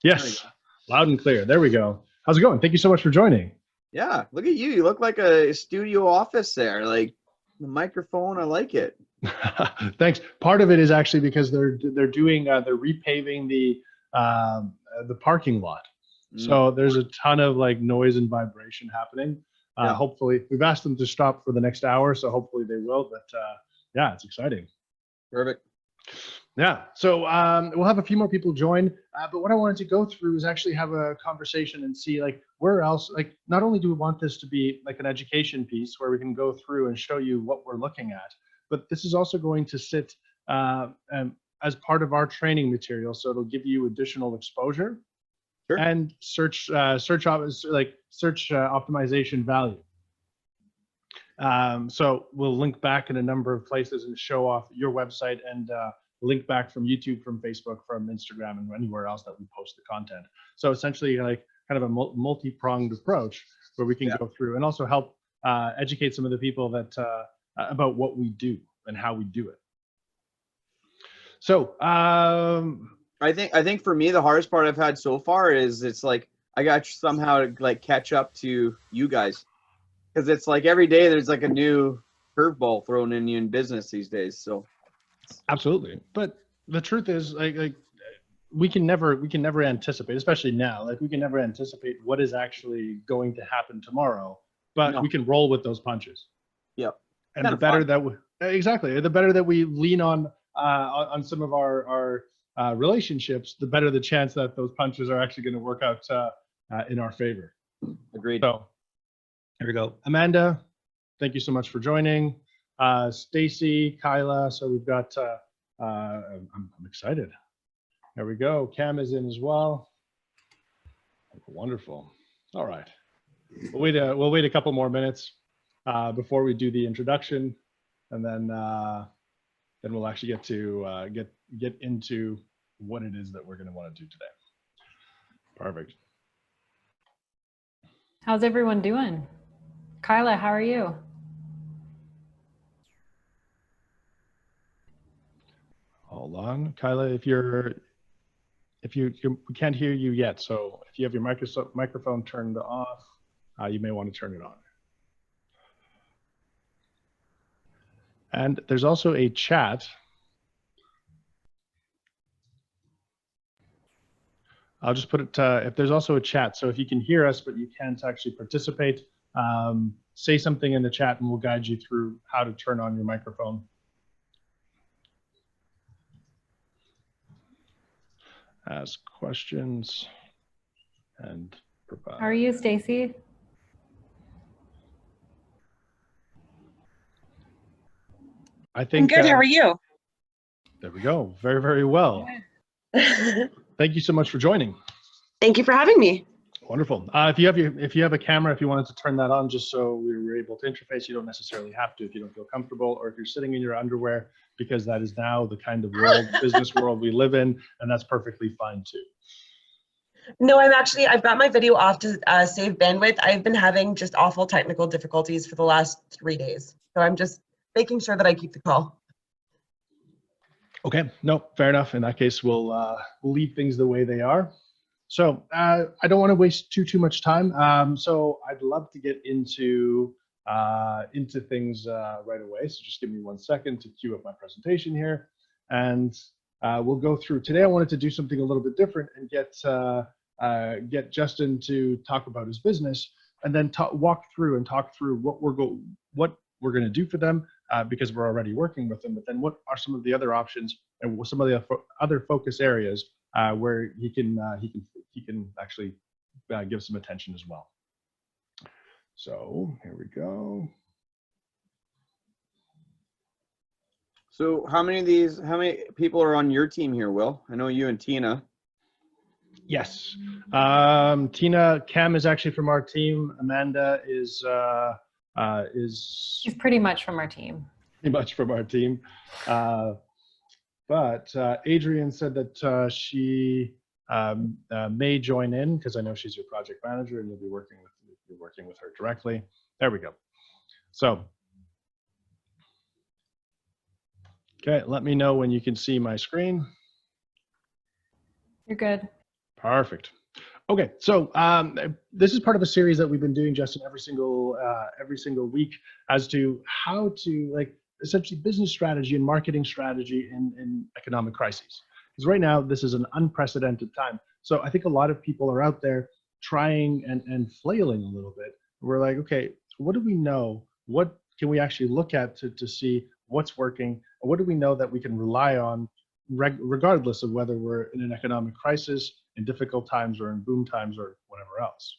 Yes, loud and clear. There we go. How's it going? Thank you so much for joining. Yeah, look at you. You look like a studio office there. Like the microphone, I like it. Thanks. Part of it is actually because they're doing they're repaving the parking lot. So there's a ton of like noise and vibration happening. Hopefully, we've asked them to stop for the next hour, so hopefully they will. But yeah, it's exciting. Perfect. Yeah, so we'll have a few more people join, but what I wanted to go through is actually have a conversation and see like where else, like not only do we want this to be like an education piece where we can go through and show you what we're looking at, but this is also going to sit as part of our training material, so it'll give you additional exposure and search optimization value. So we'll link back in a number of places and show off your website and link back from YouTube, from Facebook, from Instagram, and anywhere else that we post the content. So essentially like kind of a multi-pronged approach where we can go through and also help educate some of the people that about what we do and how we do it. So I think for me the hardest part I've had so far is it's like I got somehow to like catch up to you guys, because it's like every day there's like a new curveball thrown in you in business these days. So absolutely, but the truth is like we can never anticipate, especially now, like we can never anticipate what is actually going to happen tomorrow, but we can roll with those punches. Yep. And the better that we the better that we lean on some of our relationships, the better the chance that those punches are actually going to work out in our favor. Agreed. So here we go. Amanda, thank you so much for joining. Stacy, Kyla, so we've got, I'm excited. There we go. Cam is in as well. Wonderful. All right. We'll wait a couple more minutes before we do the introduction, and then we'll actually get to get into what it is that we're going to want to do today. Perfect. How's everyone doing? Kyla, how are you? Hold on, Kyla, we can't hear you yet. So if you have your microphone turned off, you may want to turn it on. And there's also a chat. I'll just put it, if there's also a chat, so if you can hear us, but you can't actually participate, say something in the chat and we'll guide you through how to turn on your microphone. Ask questions and provide. How are you, Stacy? I think I'm good. How are you? There we go. Very, very well. Thank you so much for joining. Thank you for having me. Wonderful. If you have a camera, if you wanted to turn that on, just so we were able to interface, you don't necessarily have to if you don't feel comfortable, or if you're sitting in your underwear, because that is now the kind of business world we live in, and that's perfectly fine too. No, I've got my video off to save bandwidth. I've been having just awful technical difficulties for the last 3 days. So I'm just making sure that I keep the call. Okay, no, fair enough. In that case, we'll leave things the way they are. So I don't want to waste too much time. So I'd love to get into things right away. So just give me 1 second to queue up my presentation here, and we'll go through. Today I wanted to do something a little bit different and get Justin to talk about his business, and then walk through what we're going to do for them, because we're already working with them. But then what are some of the other options and some of the other focus areas where he can actually give some attention as well. So here we go. So how many people are on your team here, Will? I know you and Tina. Yes. Tina, Cam is actually from our team. Amanda is She's pretty much from our team. Pretty much from our team. But Adrienne said that she may join in, because I know she's your project manager and you'll be working with her directly. There we go. So, okay, let me know when you can see my screen. You're good. Perfect. Okay, so this is part of a series that we've been doing, Justin, every single week, as to how to, like, essentially business strategy and marketing strategy in economic crises. Because right now this is an unprecedented time. So I think a lot of people are out there trying and flailing a little bit. We're like, okay, what do we know? What can we actually look at to see what's working? And what do we know that we can rely on regardless of whether we're in an economic crisis, in difficult times, or in boom times, or whatever else?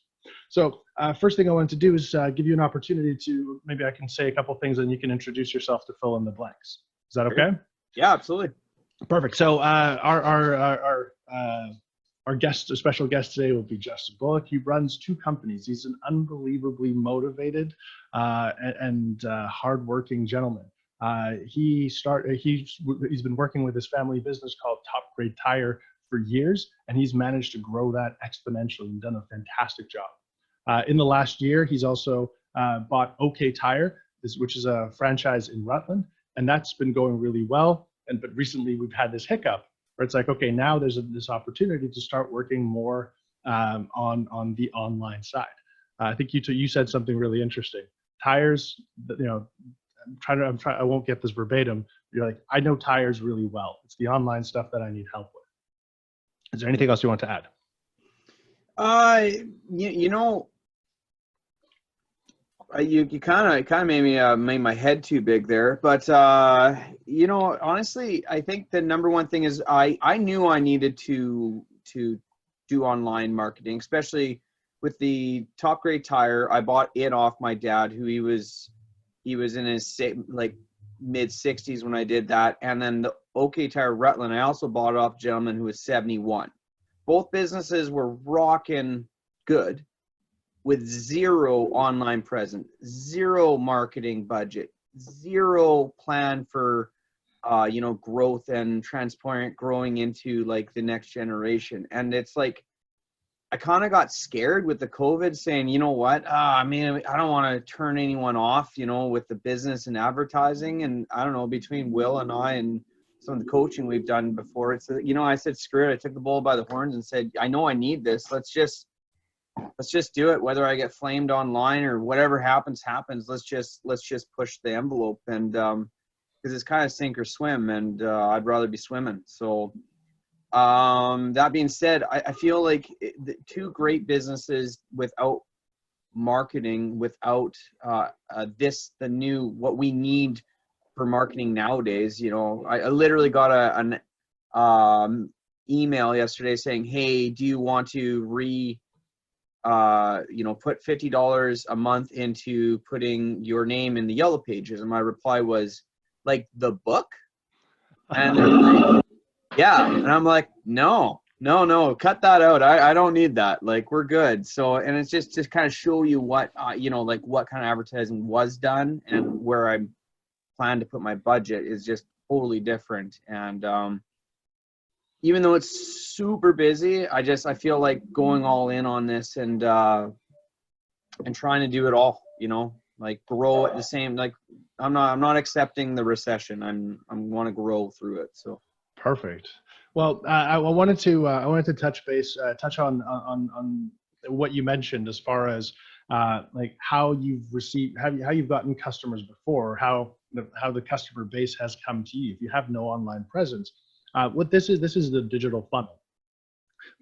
So first thing I wanted to do is give you an opportunity to, maybe I can say a couple things and you can introduce yourself to fill in the blanks. Is that okay? Yeah, absolutely. Perfect. So our guest, a special guest today, will be Justin Bullock. He runs two companies. He's an unbelievably motivated and hardworking gentleman. He's been working with his family business called Top Grade Tire for years, and he's managed to grow that exponentially and done a fantastic job. In the last year, he's also bought OK Tire, which is a franchise in Rutland, and that's been going really well. But recently we've had this hiccup where it's like, okay, now there's this opportunity to start working more on the online side. I think you said something really interesting. Tires, you know, I won't get this verbatim. You're like, I know tires really well. It's the online stuff that I need help with. Is there anything else you want to add? You know, you kind of made my head too big there, but you know, honestly, I think the number one thing is I knew I needed to do online marketing, especially with the Top Grade Tire. I bought it off my dad, who he was in his like mid 60s when I did that, and then the OK Tire Rutland, I also bought it off a gentleman who was 71. Both businesses were rocking good, with zero online presence, zero marketing budget, zero plan for, you know, growth and transparent growing into like the next generation. And it's like, I kind of got scared with the COVID, saying, you know what, I mean, I don't want to turn anyone off, you know, with the business and advertising. And I don't know, between Will and I and some of the coaching we've done before, it's, you know, I said, screw it. I took the bull by the horns and said, I know I need this. Let's just do it. Whether I get flamed online or whatever happens, let's just push the envelope. And because it's kind of sink or swim, and I'd rather be swimming. So that being said, I feel like the two great businesses without marketing, without the new, what we need for marketing nowadays. You know, I literally got an email yesterday saying, hey, do you want to you know, put $50 a month into putting your name in the yellow pages? And my reply was, like, the book? And they're like, yeah. And I'm like, no, cut that out. I don't need that. Like, we're good. So, and it's just kind of show you what, you know, like what kind of advertising was done, and where I plan to put my budget is just totally different. And even though it's super busy, I feel like going all in on this and trying to do it all, you know, like grow at the same, like I'm not accepting the recession. I want to grow through it. So. Perfect. Well, I wanted to touch on what you mentioned as far as like how you've gotten customers before, how the customer base has come to you. If you have no online presence, what this is the digital funnel.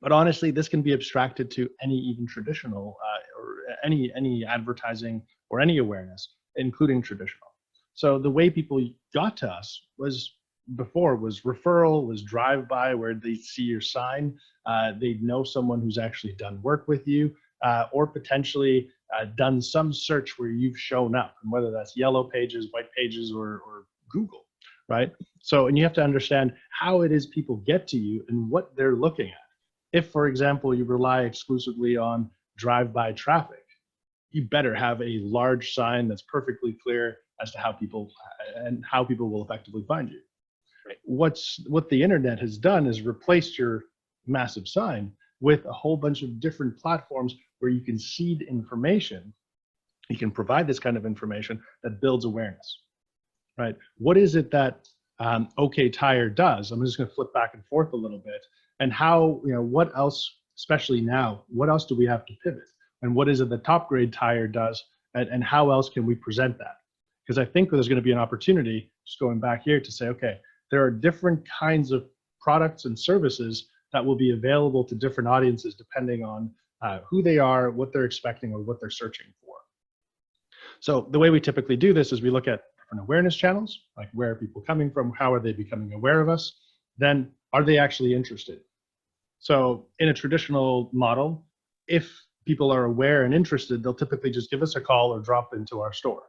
But honestly, this can be abstracted to any even traditional or any advertising or any awareness, including traditional. So the way people got to us was referral, was drive-by, where they see your sign, they'd know someone who's actually done work with you, or potentially done some search where you've shown up, and whether that's yellow pages, white pages, or Google, right? So, and you have to understand how it is people get to you and what they're looking at. If, for example, you rely exclusively on drive-by traffic, you better have a large sign that's perfectly clear as to how people will effectively find you. Right. What the internet has done is replaced your massive sign with a whole bunch of different platforms where you can seed information. You can provide this kind of information that builds awareness, right? What is it that OK Tire does? I'm just going to flip back and forth a little bit, and how, you know, what else especially now, what else do we have to pivot? And what is it the top grade tire does? And how else can we present that? Because I think there's going to be an opportunity, just going back here, to say, okay, there are different kinds of products and services that will be available to different audiences depending on who they are, what they're expecting, or what they're searching for. So the way we typically do this is we look at different awareness channels, like where are people coming from, how are they becoming aware of us, then are they actually interested? So in a traditional model, if people are aware and interested, they'll typically just give us a call or drop into our store.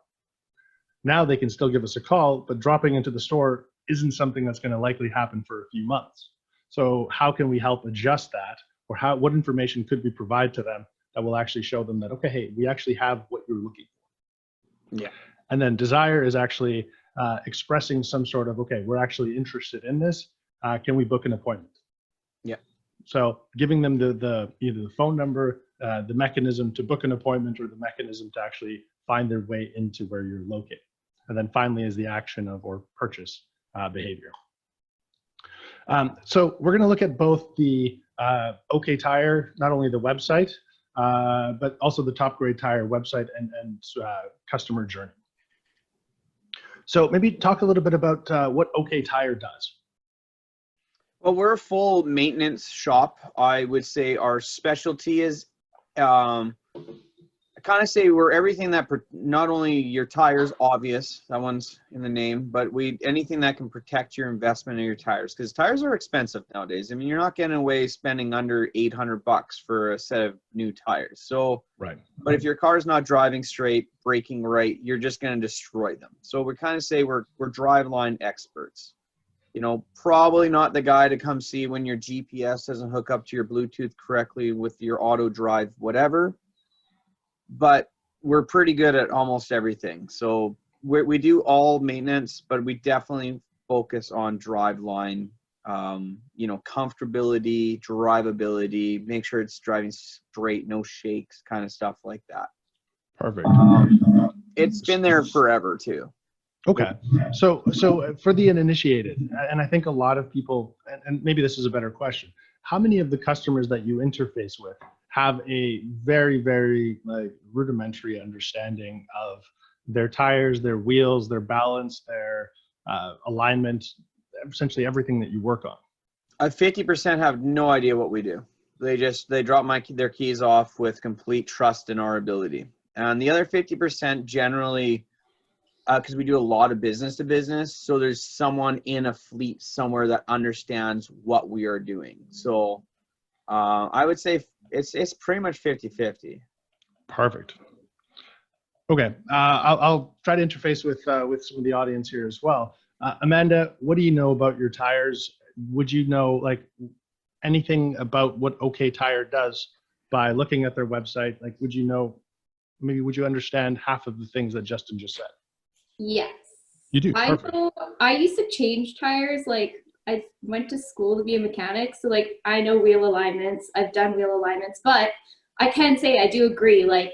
Now they can still give us a call, but dropping into the store isn't something that's going to likely happen for a few months. So how can we help adjust that, or what information could we provide to them that will actually show them that, okay, hey, we actually have what you're looking for. Yeah. And then desire is actually expressing some sort of, okay, we're actually interested in this. Can we book an appointment? Yeah. So giving them either the phone number, the mechanism to book an appointment, or the mechanism to actually find their way into where you're located. And then finally is the action of or purchase behavior. So we're going to look at both the OK Tire, not only the website, but also the Top Grade Tire website and customer journey. So maybe talk a little bit about what OK Tire does. Well, we're a full maintenance shop. I would say our specialty is, I kind of say we're everything that, not only your tires, obvious, that one's in the name, but anything that can protect your investment in your tires, because tires are expensive nowadays. I mean, you're not getting away spending under $800 for a set of new tires. So, right. But if your car's not driving straight, braking right, you're just going to destroy them. So we kind of say we're driveline experts. You know, probably not the guy to come see when your GPS doesn't hook up to your Bluetooth correctly with your auto drive, whatever. But we're pretty good at almost everything. So we do all maintenance, but we definitely focus on driveline, you know, comfortability, drivability, make sure it's driving straight, no shakes, kind of stuff like that. Perfect. It's been there forever too. Okay, so for the uninitiated, and I think a lot of people, and maybe this is a better question, how many of the customers that you interface with have a very, very rudimentary understanding of their tires, their wheels, their balance, their alignment, essentially everything that you work on? 50% have no idea what we do. They drop their keys off with complete trust in our ability. And the other 50% generally, because we do a lot of business to business, so there's someone in a fleet somewhere that understands what we are doing. So I would say it's pretty much 50-50. Perfect. Okay, I'll try to interface with some of the audience here as well. Amanda, what do you know about your tires? Would you know like anything about what OK Tire does by looking at their website? Like, would you understand half of the things that Justin just said? Yes. You do. Perfect. I used to change tires. Like, I went to school to be a mechanic, so like I know wheel alignments. I've done wheel alignments, but I can say I do agree. Like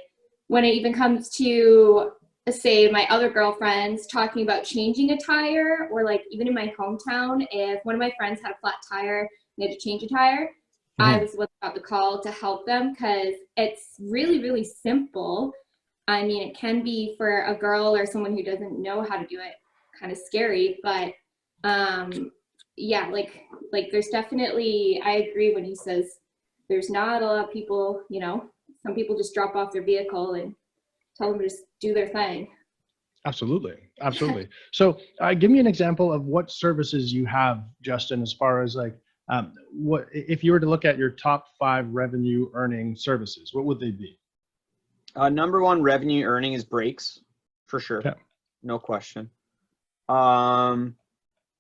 when it even comes to say my other girlfriends talking about changing a tire, or like even in my hometown, if one of my friends had a flat tire and they had to change a tire, I was what got the call to help them, because it's really, really simple. I mean, it can be for a girl or someone who doesn't know how to do it kind of scary, but yeah, like there's definitely, I agree when he says there's not a lot of people, you know, some people just drop off their vehicle and tell them to just do their thing. Absolutely. Absolutely. So give me an example of what services you have, Justin, as far as like, what if you were to look at your top 5 revenue earning services, what would they be? Number one revenue earning is brakes, for sure. Okay. No question.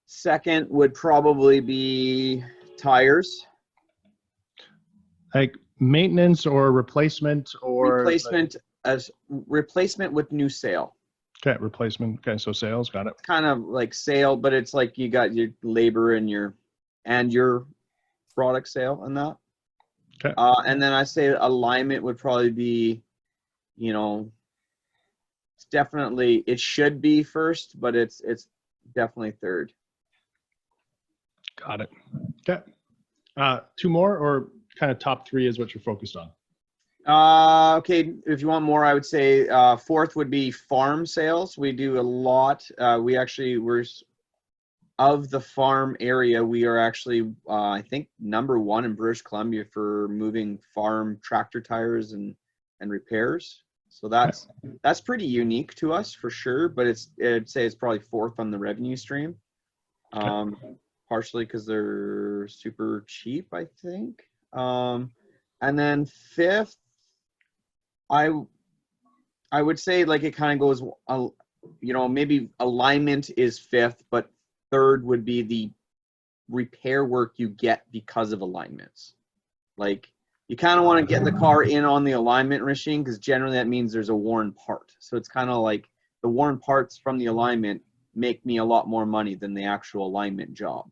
Second would probably be tires. Like maintenance or replacement or replacement with new sale. Okay, replacement. Okay, so sales, got it. Kind of like sale, but it's like you got your labor and your product sale and that. Okay. And then I say alignment would probably be, you know, it's definitely, it should be first, but it's definitely third. Got it. Okay. 2 more, or kind of top three is what you're focused on? Okay, if you want more, I would say fourth would be farm sales. We do a lot. We're of the farm area. We are actually, I think, #1 in British Columbia for moving farm tractor tires and repairs. So that's pretty unique to us for sure. But I'd say it's probably fourth on the revenue stream. Partially because they're super cheap, I think. And then fifth, I would say like it kind of goes, maybe alignment is fifth, but third would be the repair work you get because of alignments. Like you kind of want to get the car in on the alignment machine because generally that means there's a worn part. So it's kind of like the worn parts from the alignment make me a lot more money than the actual alignment job.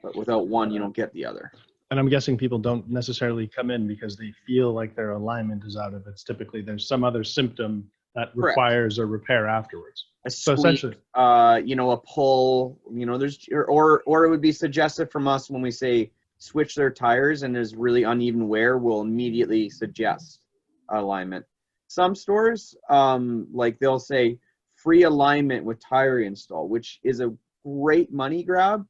But without one, you don't get the other. And I'm guessing people don't necessarily come in because they feel like their alignment is out of it. It's typically there's some other symptom that requires a repair afterwards. So essentially, a pull, there's or it would be suggested from us when we say switch their tires and there's really uneven wear, we'll immediately suggest alignment. Some stores, like they'll say free alignment with tire install, which is a great money grab,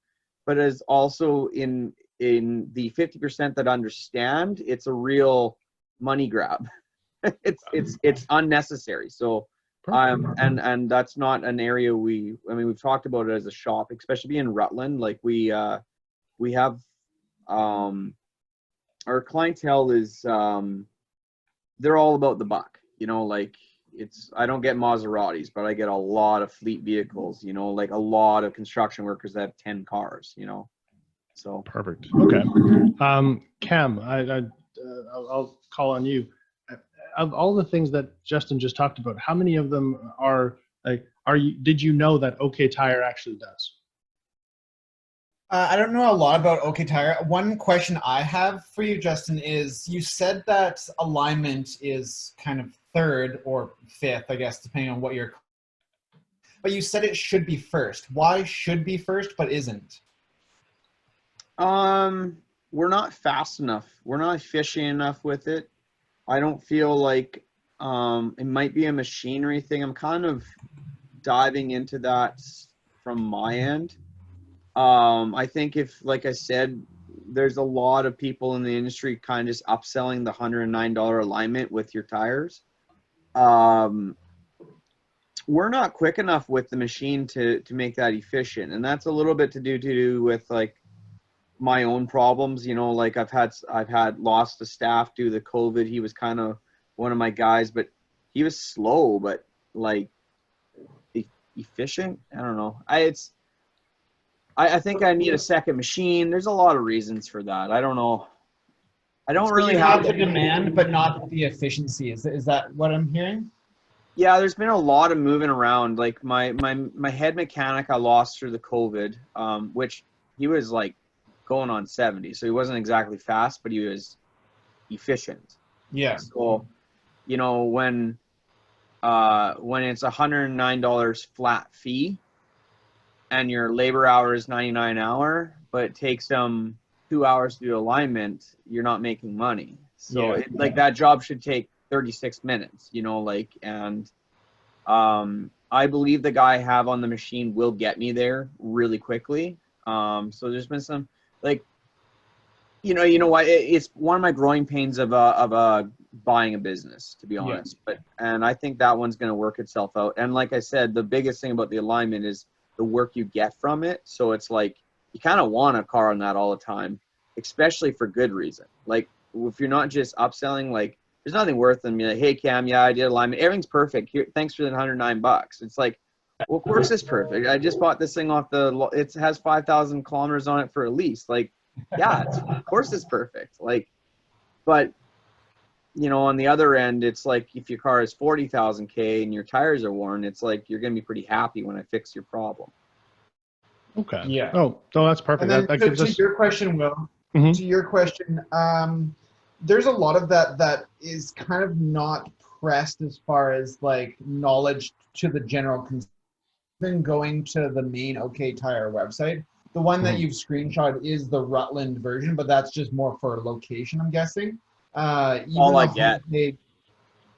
but is also in the 50% that understand, it's a real money grab. it's unnecessary. So and that's not an area we've talked about it as a shop, especially being Rutland. Like we have our clientele is they're all about the buck, like I don't get Maseratis, but I get a lot of fleet vehicles, like a lot of construction workers that have 10 cars, so perfect. Okay. Cam, I'll call on you. Of all the things that Justin just talked about, how many of them did you know that OK Tire actually does? I don't know a lot about OK Tire. One question I have for you, Justin, is you said that alignment is kind of third or fifth, I guess, depending on what but you said it should be first. Why should be first but isn't? We're not fast enough. We're not efficient enough with it. I don't feel like it might be a machinery thing. I'm kind of diving into that from my end. I think like I said, there's a lot of people in the industry kind of just upselling the $109 alignment with your tires. We're not quick enough with the machine to make that efficient. And that's a little bit to do with like my own problems, like I've had lost the staff due to COVID. He was kind of one of my guys, but he was slow, but like efficient. I don't know. I think I need a second machine. There's a lot of reasons for that. I don't know. I don't really have the demand, but not the efficiency. Is that what I'm hearing? Yeah, there's been a lot of moving around. Like my head mechanic I lost through the COVID, which he was like going on 70, so he wasn't exactly fast, but he was efficient. Yeah. So, when it's $109 flat fee, and your labor hour is 99 hour, but it takes them 2 hours to do alignment, you're not making money. So that job should take 36 minutes, and I believe the guy I have on the machine will get me there really quickly. So there's been some you know what, it's one of my growing pains of buying a business, to be honest. And I think that one's going to work itself out. And like I said, the biggest thing about the alignment is the work you get from it. So it's like you kind of want a car on that all the time, especially for good reason. Like if you're not just upselling, like there's nothing worse than being like, hey Cam, yeah, I did alignment, everything's perfect here, thanks for the $109. It's like, well, of course it's perfect. I just bought this thing off it has 5,000 kilometers on it for a lease. Like, yeah, of course it's perfect. Like, but on the other end, it's like if your car is 40,000 K and your tires are worn, it's like you're gonna be pretty happy when I fix your problem. Okay. Yeah. Oh, that's perfect. And then that gives us your question, Will. Mm-hmm. To your question, there's a lot of that is kind of not pressed as far as like knowledge to the general consumer. Been going to the main OK Tire website, The one that you've screenshot is the Rutland version, but that's just more for location, I'm guessing. Even All I the get. homepage-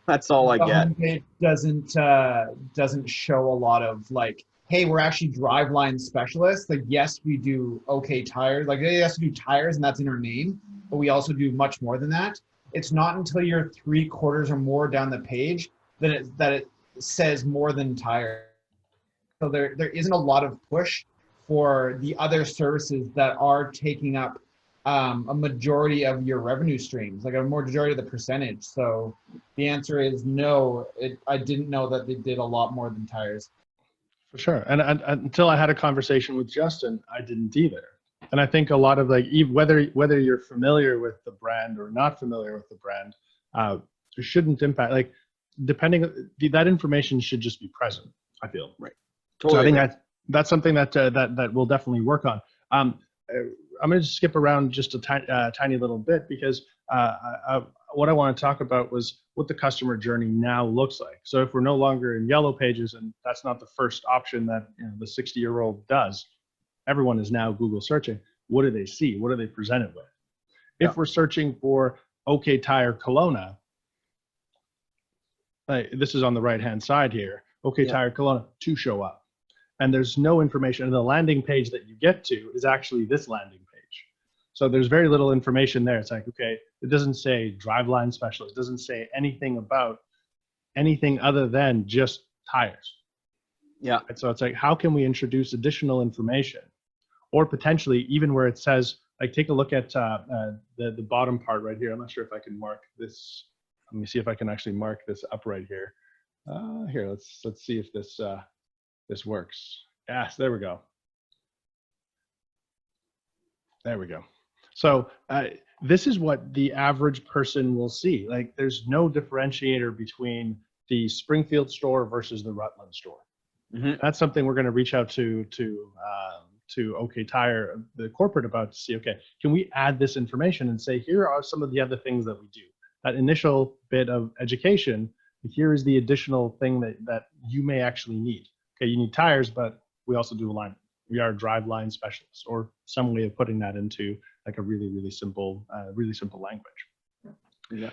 That's all I the get. homepage doesn't show a lot of like, hey, we're actually driveline specialists. Like, yes, we do OK tires. Like, yes, we do tires, and that's in our name, but we also do much more than that. It's not until you're 3/4 or more down the page that it says more than tire. So there isn't a lot of push for the other services that are taking up a majority of your revenue streams, like a majority of the percentage. So the answer is no. I didn't know that they did a lot more than tires. For sure. And until I had a conversation with Justin, I didn't either. And I think a lot of like, whether you're familiar with the brand or not familiar with the brand, it shouldn't impact, like depending, that information should just be present, I feel. Right. So I Totally. think that's something that we'll definitely work on. I'm going to skip around just a tiny little bit because what I want to talk about was what the customer journey now looks like. So if we're no longer in yellow pages, and that's not the first option that the 60-year-old does, everyone is now Google searching. What do they see? What are they presented with? Yeah. If we're searching for OK Tire Kelowna, this is on the right-hand side here, OK Tire Kelowna, to show up. And there's no information. And the landing page that you get to is actually this landing page. So there's very little information there. It's like, okay, it doesn't say driveline specialist. It doesn't say anything about anything other than just tires. Yeah. And so it's like, how can we introduce additional information? Or potentially even where it says, like, take a look at the bottom part right here. I'm not sure if I can mark this. Let me see if I can actually mark this up right here. Here, let's see if this works. Yes, there we go. There we go. So this is what the average person will see. Like, there's no differentiator between the Springfield store versus the Rutland store. Mm-hmm. That's something we're going to reach out to OK Tire, the corporate, about to see, okay, can we add this information and say, here are some of the other things that we do. That initial bit of education, here is the additional thing that you may actually need. Okay, you need tires, but we also do alignment. We are driveline specialists, or some way of putting that into like a really simple language. Yeah.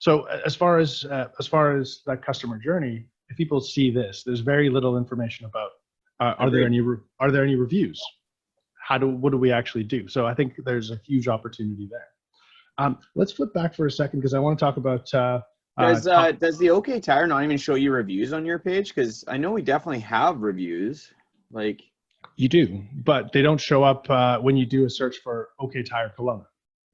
So as far as that customer journey, if people see this, there's very little information about are there any reviews? What do we actually do? So I think there's a huge opportunity there. Let's flip back for a second because I want to talk about. Does the OK Tire not even show you reviews on your page? Because I know we definitely have reviews. Like, you do, but they don't show up when you do a search for OK Tire Kelowna.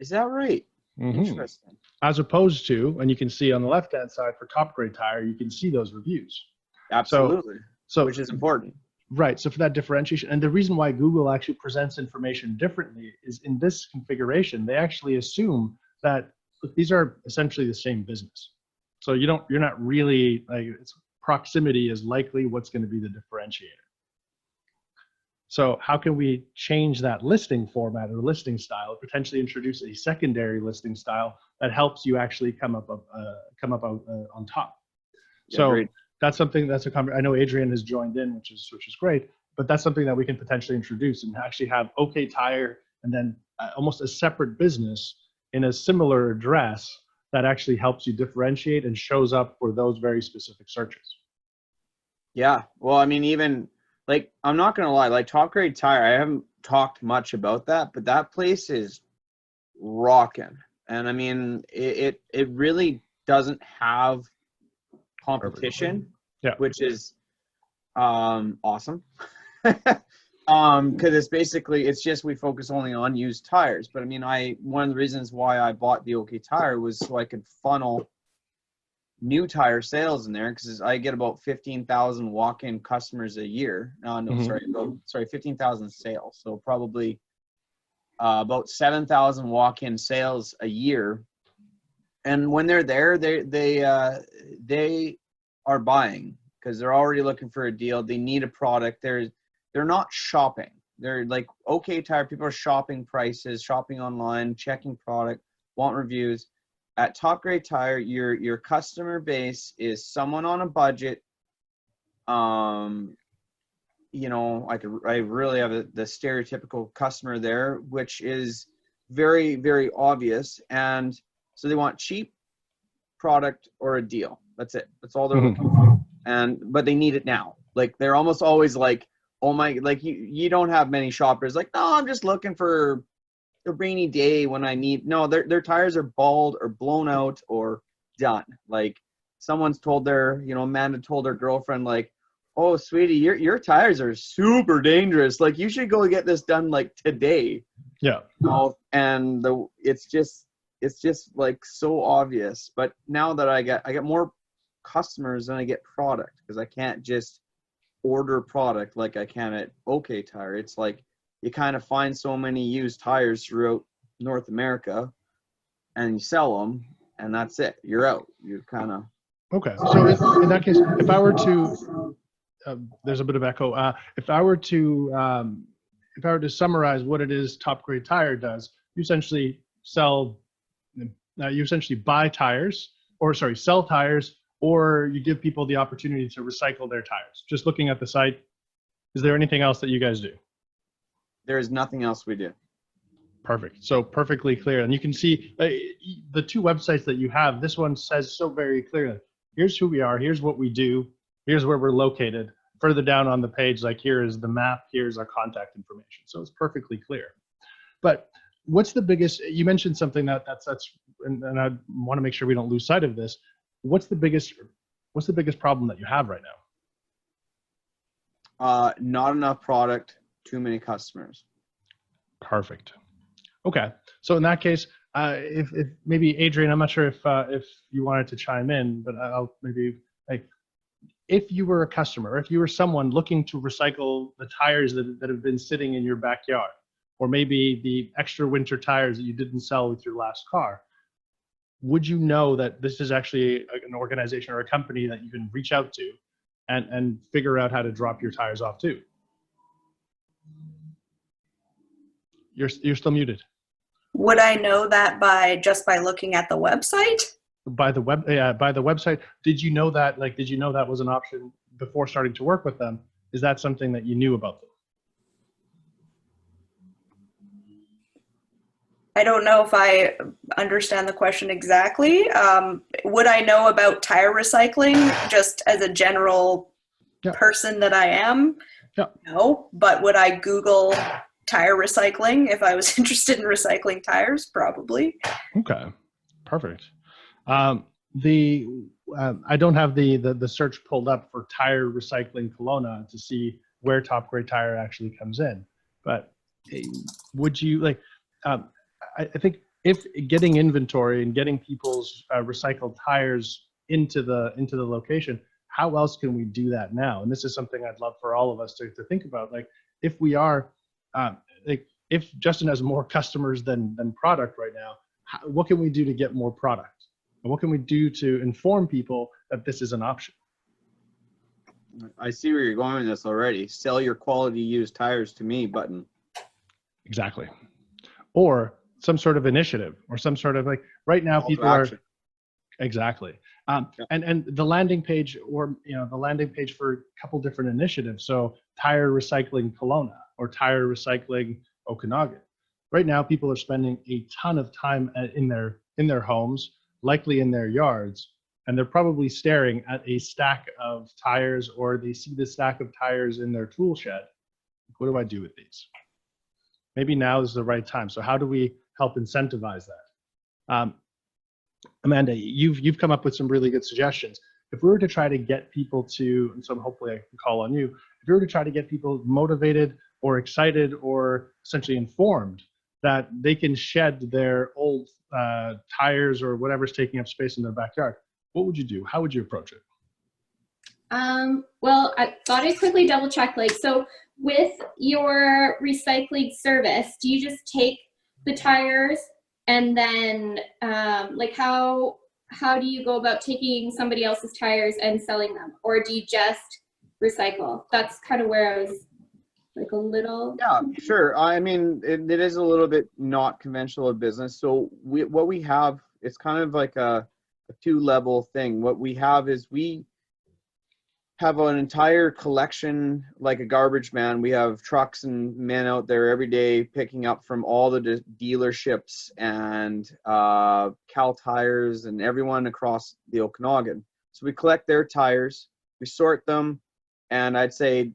is that right? Mm-hmm. Interesting. As opposed to, and you can see on the left-hand side for Top Grade Tire, you can see those reviews. Absolutely. So which is important. Right. So for that differentiation, and the reason why Google actually presents information differently is in this configuration, they actually assume that these are essentially the same business. So you're not really, like, proximity is likely what's going to be the differentiator. So how can we change that listing format or listing style, potentially introduce a secondary listing style that helps you actually come up on top? Yeah, So great. that's something I know Adrian has joined in, which is great, but that's something that we can potentially introduce and actually have OK Tire and then almost a separate business in a similar address that actually helps you differentiate and shows up for those very specific searches. Yeah. Well, I mean, even like, I'm not going to lie, like Top Grade Tire, I haven't talked much about that, but that place is rocking. And I mean, it really doesn't have competition, yeah, which is awesome. Because it's just we focus only on used tires. But I mean, one of the reasons why I bought the OK Tire was so I could funnel new tire sales in there, because I get about 15,000 walk-in customers a year. Sorry, 15,000 sales. So probably about 7,000 walk-in sales a year. And when they're there, they are buying because they're already looking for a deal. They need a product. They're not shopping. They're like OK Tire. People are shopping prices, shopping online, checking product, want reviews. At Top Grade Tire, your customer base is someone on a budget, you know, I really have the stereotypical customer there, which is very, very obvious. And so they want cheap product or a deal. That's it. That's all they're looking for. But they need it now. Like they're almost always like, oh my, like you don't have many shoppers like, no, I'm just looking for a rainy day when I need. No, their tires are bald or blown out or done. Like someone's told Amanda told her girlfriend, like, oh sweetie, your tires are super dangerous. Like you should go get this done like today. Yeah. And it's just like so obvious. But now that I get more customers than I get product, because I can't just order product like I can at OK Tire. It's like you kind of find so many used tires throughout North America and you sell them and that's it. You're out. You're kind of. Okay. So in that case, if I were to, there's a bit of echo. If I were to summarize what it is Top Grade Tire does, you essentially sell, you essentially buy tires, or sorry, sell tires, or you give people the opportunity to recycle their tires. Just looking at the site, is there anything else that you guys do? There is nothing else we do. Perfect. So perfectly clear. And you can see the two websites that you have, this one says so very clearly, here's who we are, here's what we do, here's where we're located. Further down on the page, like here is the map, here's our contact information. So it's perfectly clear. But what's the biggest, you mentioned something that's and I want to make sure we don't lose sight of this. What's the biggest problem that you have right now? Not enough product, too many customers. Perfect. Okay. So in that case, if maybe Adrian, I'm not sure if you wanted to chime in, but I'll maybe like, if you were a customer, if you were someone looking to recycle the tires that have been sitting in your backyard, or maybe the extra winter tires that you didn't sell with your last car, would you know that this is actually an organization or a company that you can reach out to and figure out how to drop your tires off to? You're still muted. Would I know that by looking at the website? By the website. Did you know that? Like, did you know that was an option before starting to work with them? Is that something that you knew about them? I don't know if I understand the question exactly. Would I know about tire recycling just as a general person that I am? Yeah. No. But would I Google tire recycling if I was interested in recycling tires? Probably. Okay, perfect. I don't have the search pulled up for tire recycling Kelowna to see where Top Grade Tire actually comes in. But would you like? I think if getting inventory and getting people's recycled tires into the location, how else can we do that now? And this is something I'd love for all of us to think about. Like, if we are, like, if Justin has more customers than product right now, what can we do to get more product? And what can we do to inform people that this is an option? I see where you're going with this already. Sell your quality used tires to me button. Exactly. Or some sort of initiative, or some sort of, like, right now people are exactly. And the landing page, or the landing page for a couple different initiatives. So tire recycling Kelowna or tire recycling Okanagan. Right now people are spending a ton of time in their homes, likely in their yards, and they're probably staring at a stack of tires, or they see the stack of tires in their tool shed. What do I do with these? Maybe now is the right time. So how do we help incentivize that? Amanda, you've come up with some really good suggestions. If we were to try to get people to, and so hopefully I can call on you, if we were to try to get people motivated or excited or essentially informed that they can shed their old tires or whatever's taking up space in their backyard, what would you do? How would you approach it? Well, I thought I'd quickly double check. Like, so with your recycling service, do you just take the tires and then, like, how do you go about taking somebody else's tires and selling them, or do you just recycle? That's kind of where I was like a little. Yeah, sure. I mean, it is a little bit not conventional of business. So what we have, it's kind of like a two-level thing. What we have is we have an entire collection like a garbage man. We have trucks and men out there every day picking up from all the dealerships and Cal Tires and everyone across the Okanagan. So we collect their tires, we sort them, and I'd say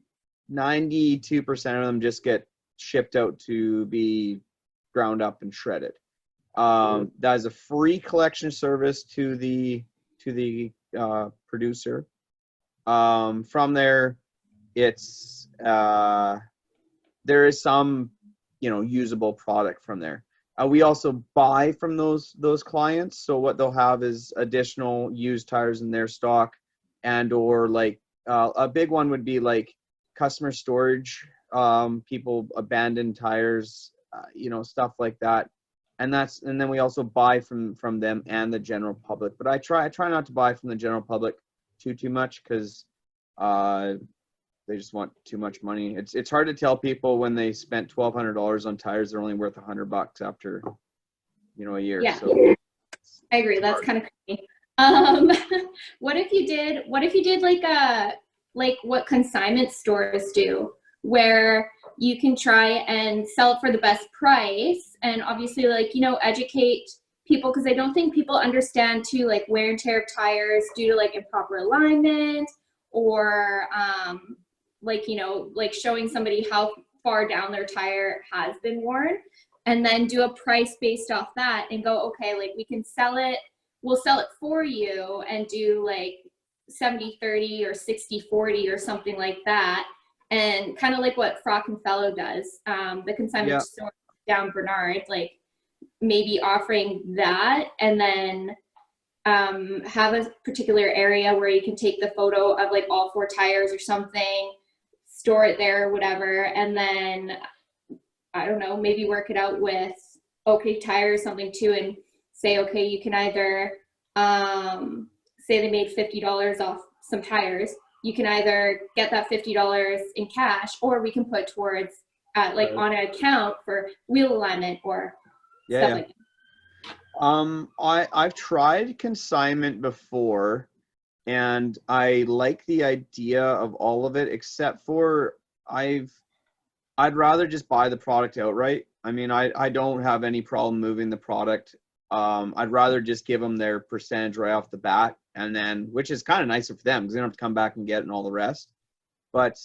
92% of them just get shipped out to be ground up and shredded. That is a free collection service to the producer. From there, it's there is some, you know, usable product from there. We also buy from those clients. So what they'll have is additional used tires in their stock, and or like a big one would be like customer storage, people abandon tires, you know, stuff like that. And then we also buy from them and the general public. But I try not to buy from the general public too much, because they just want too much money. It's hard to tell people when they spent $1,200 on tires, they're only worth $100 after, you know, a year. Yeah. So I agree. That's kind of crazy. What if you did like what consignment stores do, where you can try and sell it for the best price, and obviously, like, you know, educate people, because I don't think people understand too, like, wear and tear of tires due to like improper alignment, or like, you know, like showing somebody how far down their tire has been worn, and then do a price based off that and go, okay, like we can sell it, we'll sell it for you, and do like 70-30 or 60-40 or something like that. And kind of like what Frock and Fellow does, the consignment store down Bernard, like maybe offering that, and then have a particular area where you can take the photo of like all 4 tires or something, store it there or whatever, and then I don't know, maybe work it out with OK Tire or something too, and say, okay, you can either say they made $50 off some tires, you can either get that $50 in cash, or we can put towards like on an account for wheel alignment or stuff like that. I've tried consignment before, and I like the idea of all of it, except for I'd rather just buy the product outright. I mean, I don't have any problem moving the product. I'd rather just give them their percentage right off the bat, and then, which is kind of nicer for them because they don't have to come back and get it and all the rest. But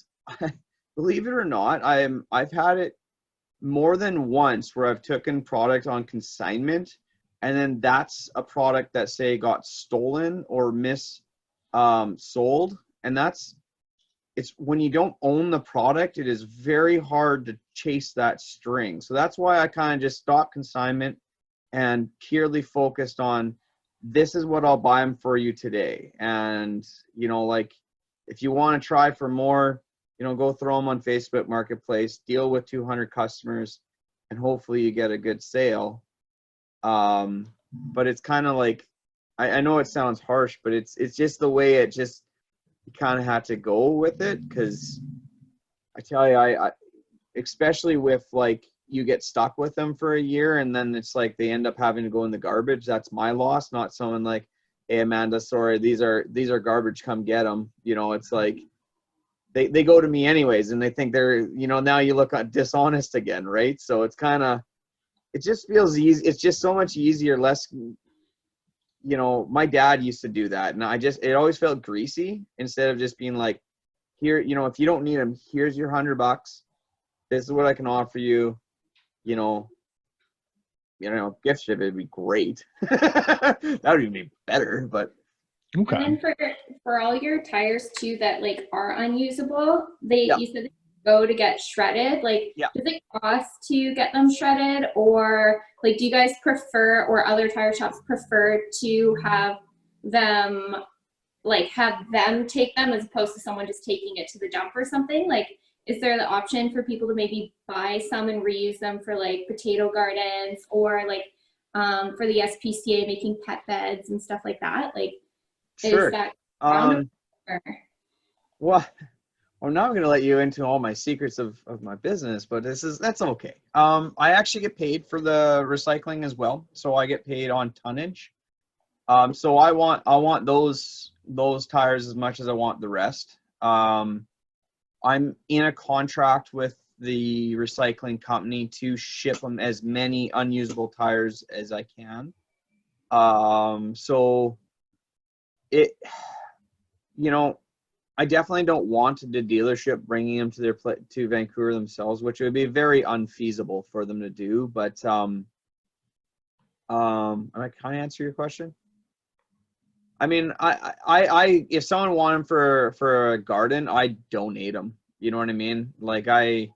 believe it or not, I've had it more than once where I've taken product on consignment, and then that's a product that, say, got stolen or sold, and it's when you don't own the product, it is very hard to chase that string. So that's why I kind of just stopped consignment and purely focused on, this is what I'll buy them for you today. And, you know, like, if you want to try for more, you know, go throw them on Facebook Marketplace, deal with 200 customers, and hopefully you get a good sale. But it's kind of like, I know it sounds harsh, but it's just the way it just, you kind of had to go with it. Because I tell you, I especially with, like, you get stuck with them for a year and then it's like they end up having to go in the garbage. That's my loss, not someone like, hey, Amanda, sorry, these are garbage, come get them. You know, it's like they go to me anyways, and they think they're, you know, now you look dishonest again, right? So it's kind of, it just feels easy. It's just so much easier, less, you know, my dad used to do that, and it always felt greasy, instead of just being like, here, you know, if you don't need them, here's your $100. This is what I can offer you. You know, gift ship, it'd be great. That would even be better, but Okay. And then for all your tires too that like are unusable, you said they go to get shredded. Like, does it cost to get them shredded, or like, do you guys prefer, or other tire shops prefer to have them take them as opposed to someone just taking it to the dump or something? Like, is there the option for people to maybe buy some and reuse them for like potato gardens, or like for the SPCA making pet beds and stuff like that? Like, sure. Is that well, I'm not going to let you into all my secrets of my business, but that's okay. I actually get paid for the recycling as well, so I get paid on tonnage. So I want those tires as much as I want the rest. I'm in a contract with the recycling company to ship them as many unusable tires as I can. So it, you know, I definitely don't want the dealership bringing them to their to Vancouver themselves, which would be very unfeasible for them to do. But am I kind of answer your question? I mean, I if someone wanted them for a garden, I donate them. You know what I mean? Like I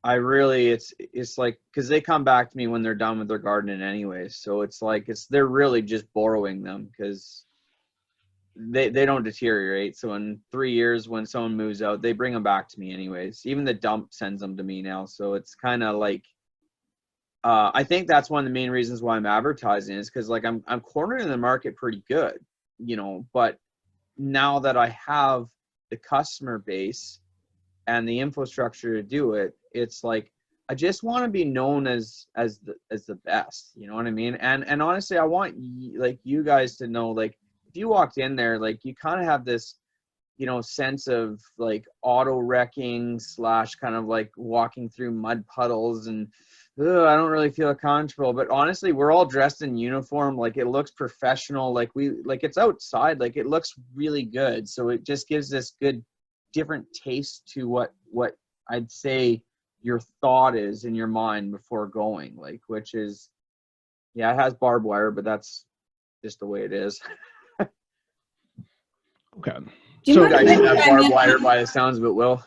really, it's like, because they come back to me when they're done with their gardening anyways. So it's like they're really just borrowing them because they don't deteriorate. So in 3 years, when someone moves out, they bring them back to me anyways. Even the dump sends them to me now. So it's kind of like. I think that's one of the main reasons why I'm advertising is because like I'm cornering the market pretty good, you know, but now that I have the customer base and the infrastructure to do it, it's like, I just want to be known as the best, you know what I mean? And honestly, I want like you guys to know, like if you walked in there, like you kind of have this, you know, sense of like auto wrecking / kind of like walking through mud puddles and I don't really feel comfortable. But honestly, we're all dressed in uniform. Like it looks professional. Like it's outside. Like it looks really good. So it just gives this good, different taste to what I'd say your thought is in your mind before going. Like, which is, yeah, it has barbed wire, but that's just the way it is. Okay. So you guys should have barbed wire by the sounds of it, Will.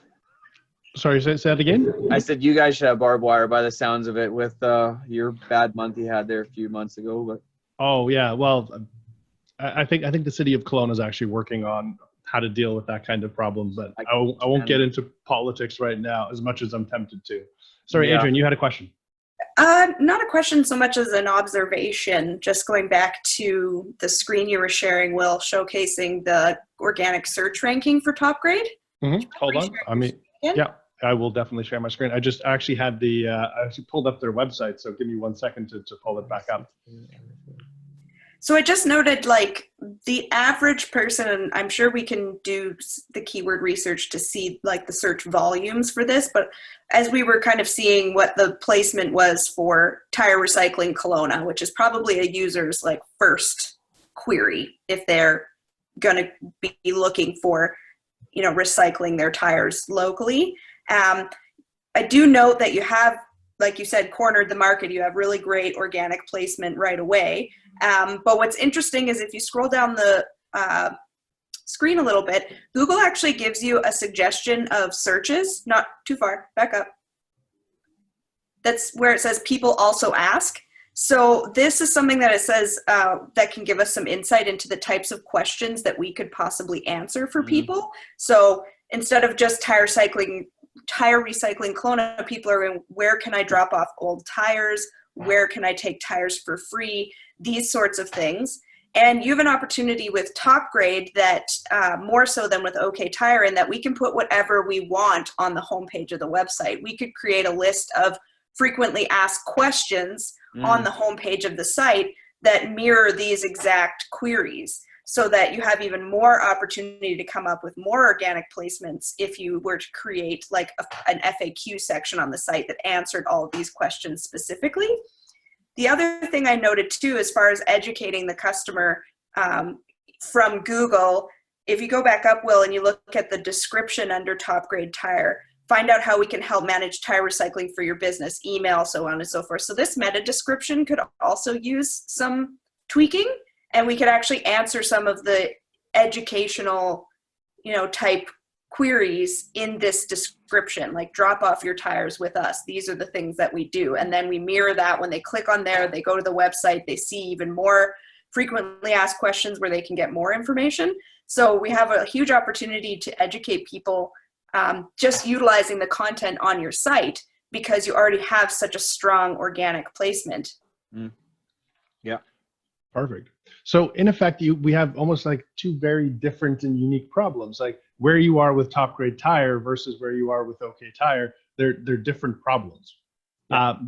Sorry, say that again? I said you guys should have barbed wire by the sounds of it with your bad month you had there a few months ago. But oh yeah, well, I think the city of Kelowna is actually working on how to deal with that kind of problem, but I won't get into politics right now as much as I'm tempted to. Sorry, yeah. Adrian, you had a question. Not a question so much as an observation, just going back to the screen you were sharing, Will, showcasing the organic search ranking for top grade. Mm-hmm. Hold on. I mean, yeah, I will definitely share my screen. I just actually had I actually pulled up their website, so give me 1 second to pull it back up. So I just noted, like, the average person, and I'm sure we can do the keyword research to see, like, the search volumes for this, but as we were kind of seeing what the placement was for tire recycling Kelowna, which is probably a user's, like, first query if they're going to be looking for, you know, recycling their tires locally. I do note that you have, like you said, cornered the market. You have really great organic placement right away. But what's interesting is if you scroll down the screen a little bit, Google actually gives you a suggestion of searches, not too far, back up. That's where it says people also ask. So this is something that it says that can give us some insight into the types of questions that we could possibly answer for people. So instead of just tire recycling Kelowna, people are going, where can I drop off old tires? Where can I take tires for free? These sorts of things. And you have an opportunity with Top Grade that more so than with OK Tire, in that we can put whatever we want on the homepage of the website. We could create a list of frequently asked questions on the homepage of the site that mirror these exact queries, so that you have even more opportunity to come up with more organic placements if you were to create like an FAQ section on the site that answered all of these questions specifically. The other thing I noted too, as far as educating the customer from Google, if you go back up, Will, and you look at the description under Top Grade Tire, find out how we can help manage tire recycling for your business, email, so on and so forth. So this meta description could also use some tweaking, and we could actually answer some of the educational, you know, type queries in this description, like drop off your tires with us. These are the things that we do. And then we mirror that when they click on there, they go to the website, they see even more frequently asked questions where they can get more information. So we have a huge opportunity to educate people just utilizing the content on your site, because you already have such a strong organic placement. Yeah. Perfect. So in effect, we have almost like two very different and unique problems. Like where you are with Top Grade Tire versus where you are with OK Tire, they're different problems.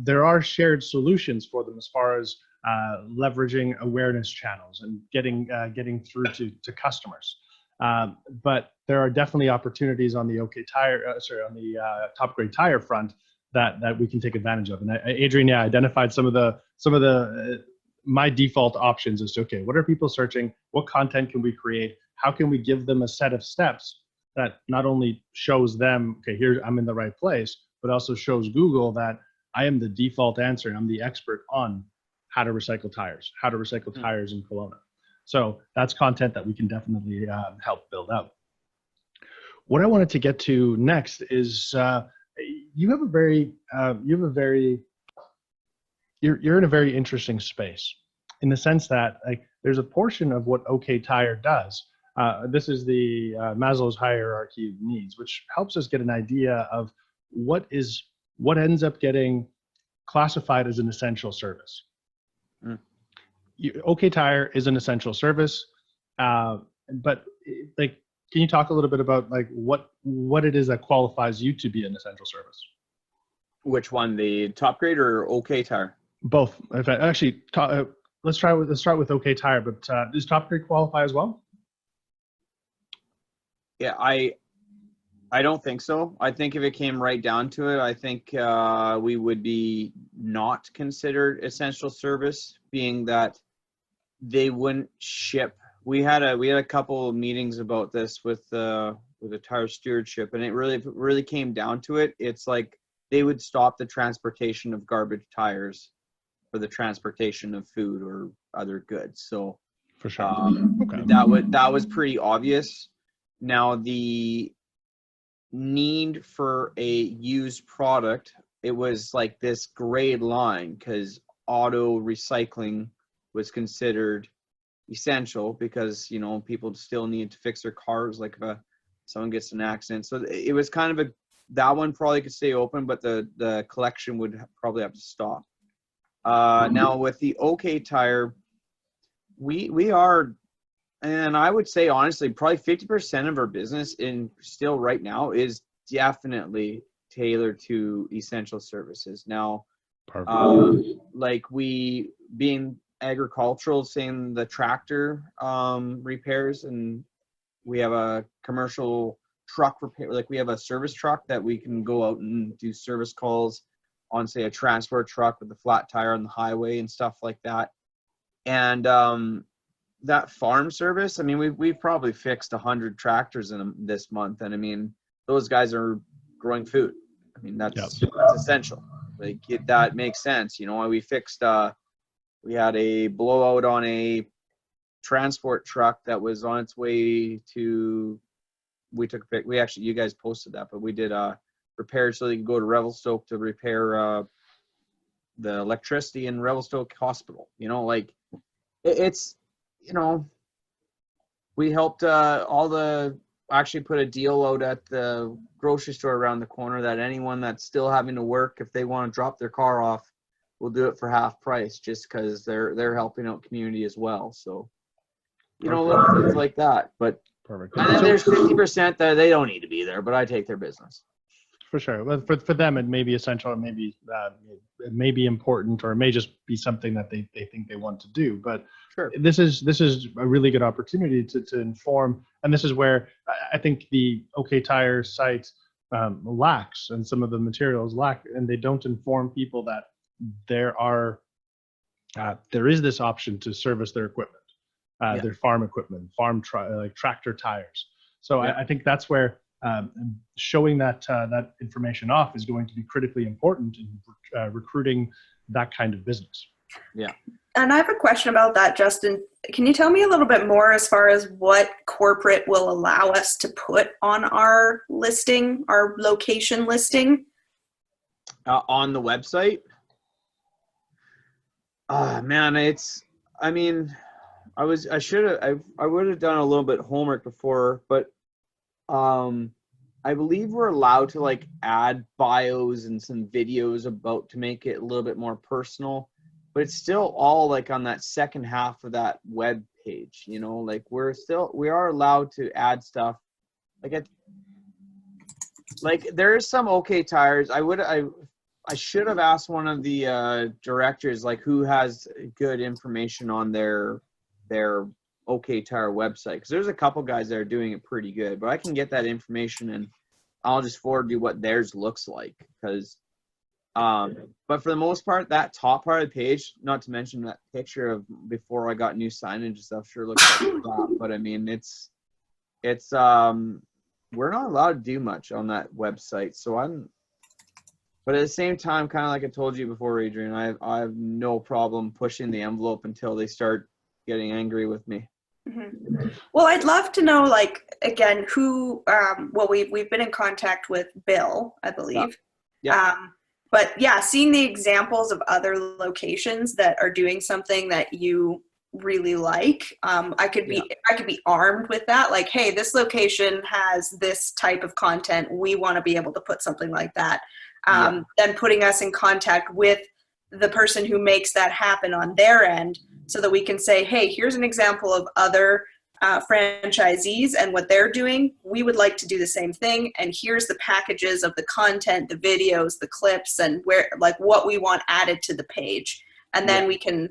There are shared solutions for them as far as leveraging awareness channels and getting through to customers. But there are definitely opportunities on the on the top grade tire front that we can take advantage of. And Adrian, identified some of the my default options as to, okay, what are people searching? What content can we create? How can we give them a set of steps that not only shows them, okay, here I'm in the right place, but also shows Google that I am the default answer and I'm the expert on how to recycle tires in Kelowna. So that's content that we can definitely help build out. What I wanted to get to next is you're in a very interesting space in the sense that there's a portion of what OK Tire does. This is the Maslow's hierarchy of needs, which helps us get an idea of what ends up getting classified as an essential service. OK Tire is an essential service, but can you talk a little bit about what it is that qualifies you to be an essential service? Which one, the top grade or OK Tire? Both. In fact, actually, let's start with OK Tire. But does top grade qualify as well? Yeah, I don't think so. I think if it came right down to it, I think we would be not considered essential service, being that they wouldn't ship. We had a couple of meetings about this with the tire stewardship, and if it really came down to it, it's like they would stop the transportation of garbage tires for the transportation of food or other goods. So for sure, okay. that was pretty obvious. Now the need for a used product, it was like this grade line because auto recycling was considered essential because people still need to fix their cars, like if someone gets in an accident. So it was kind of that one probably could stay open, but the collection would probably have to stop. Now with the OK Tire, we are, and I would say honestly, probably 50% of our business still right now is definitely tailored to essential services. Now, like we being agricultural, saying the tractor repairs, and we have a commercial truck repair, like we have a service truck that we can go out and do service calls on, say, a transport truck with a flat tire on the highway and stuff like that. And that farm service, I mean, we've probably fixed 100 tractors in this month, and I mean, those guys are growing food. I mean, that's essential. Like that makes sense. We fixed we had a blowout on a transport truck that was on its way to, you guys posted that, but we did repairs so they could go to Revelstoke to repair the electricity in Revelstoke Hospital. We helped actually put a deal out at the grocery store around the corner that anyone that's still having to work, if they want to drop their car off, we'll do it for half price, just because they're helping out community as well. So, little things like that. But perfect. And then there's 50% that they don't need to be there, but I take their business. For sure. Well, for them, it may be essential, or maybe it may be important, or it may just be something that they think they want to do. But sure, this is a really good opportunity to inform, and this is where I think the OK Tire site lacks, and some of the materials lack, and they don't inform people that there is this option to service their equipment, their farm equipment, like tractor tires. So I think that's where showing that information off is going to be critically important in recruiting that kind of business. Yeah. And I have a question about that, Justin. Can you tell me a little bit more as far as what corporate will allow us to put on our listing, our location listing? On the website? Man, I would have done a little bit of homework before, but I believe we're allowed to like add bios and some videos to make it a little bit more personal, but it's still all like on that second half of that web page, like we are allowed to add stuff. Like there's some OK Tires. I should have asked one of the directors, like, who has good information on their OK Tire website, because there's a couple guys that are doing it pretty good. But I can get that information and I'll just forward you what theirs looks like. Because, but for the most part, that top part of the page, not to mention that picture of before I got new signage and stuff, sure looks like that. But I mean, it's we're not allowed to do much on that website, so but at the same time, kind of like I told you before, Adrian, I have no problem pushing the envelope until they start getting angry with me. Mm-hmm. Well, I'd love to know, like, again, who, well, we've been in contact with Bill, I believe. Yeah. But yeah, seeing the examples of other locations that are doing something that you really like, I could be armed with that. Like, hey, this location has this type of content. We want to be able to put something like that. Then putting us in contact with the person who makes that happen on their end, so that we can say, hey, here's an example of other franchisees and what they're doing. We would like to do the same thing. And here's the packages of the content, the videos, the clips, and where, like, what we want added to the page. And then we can,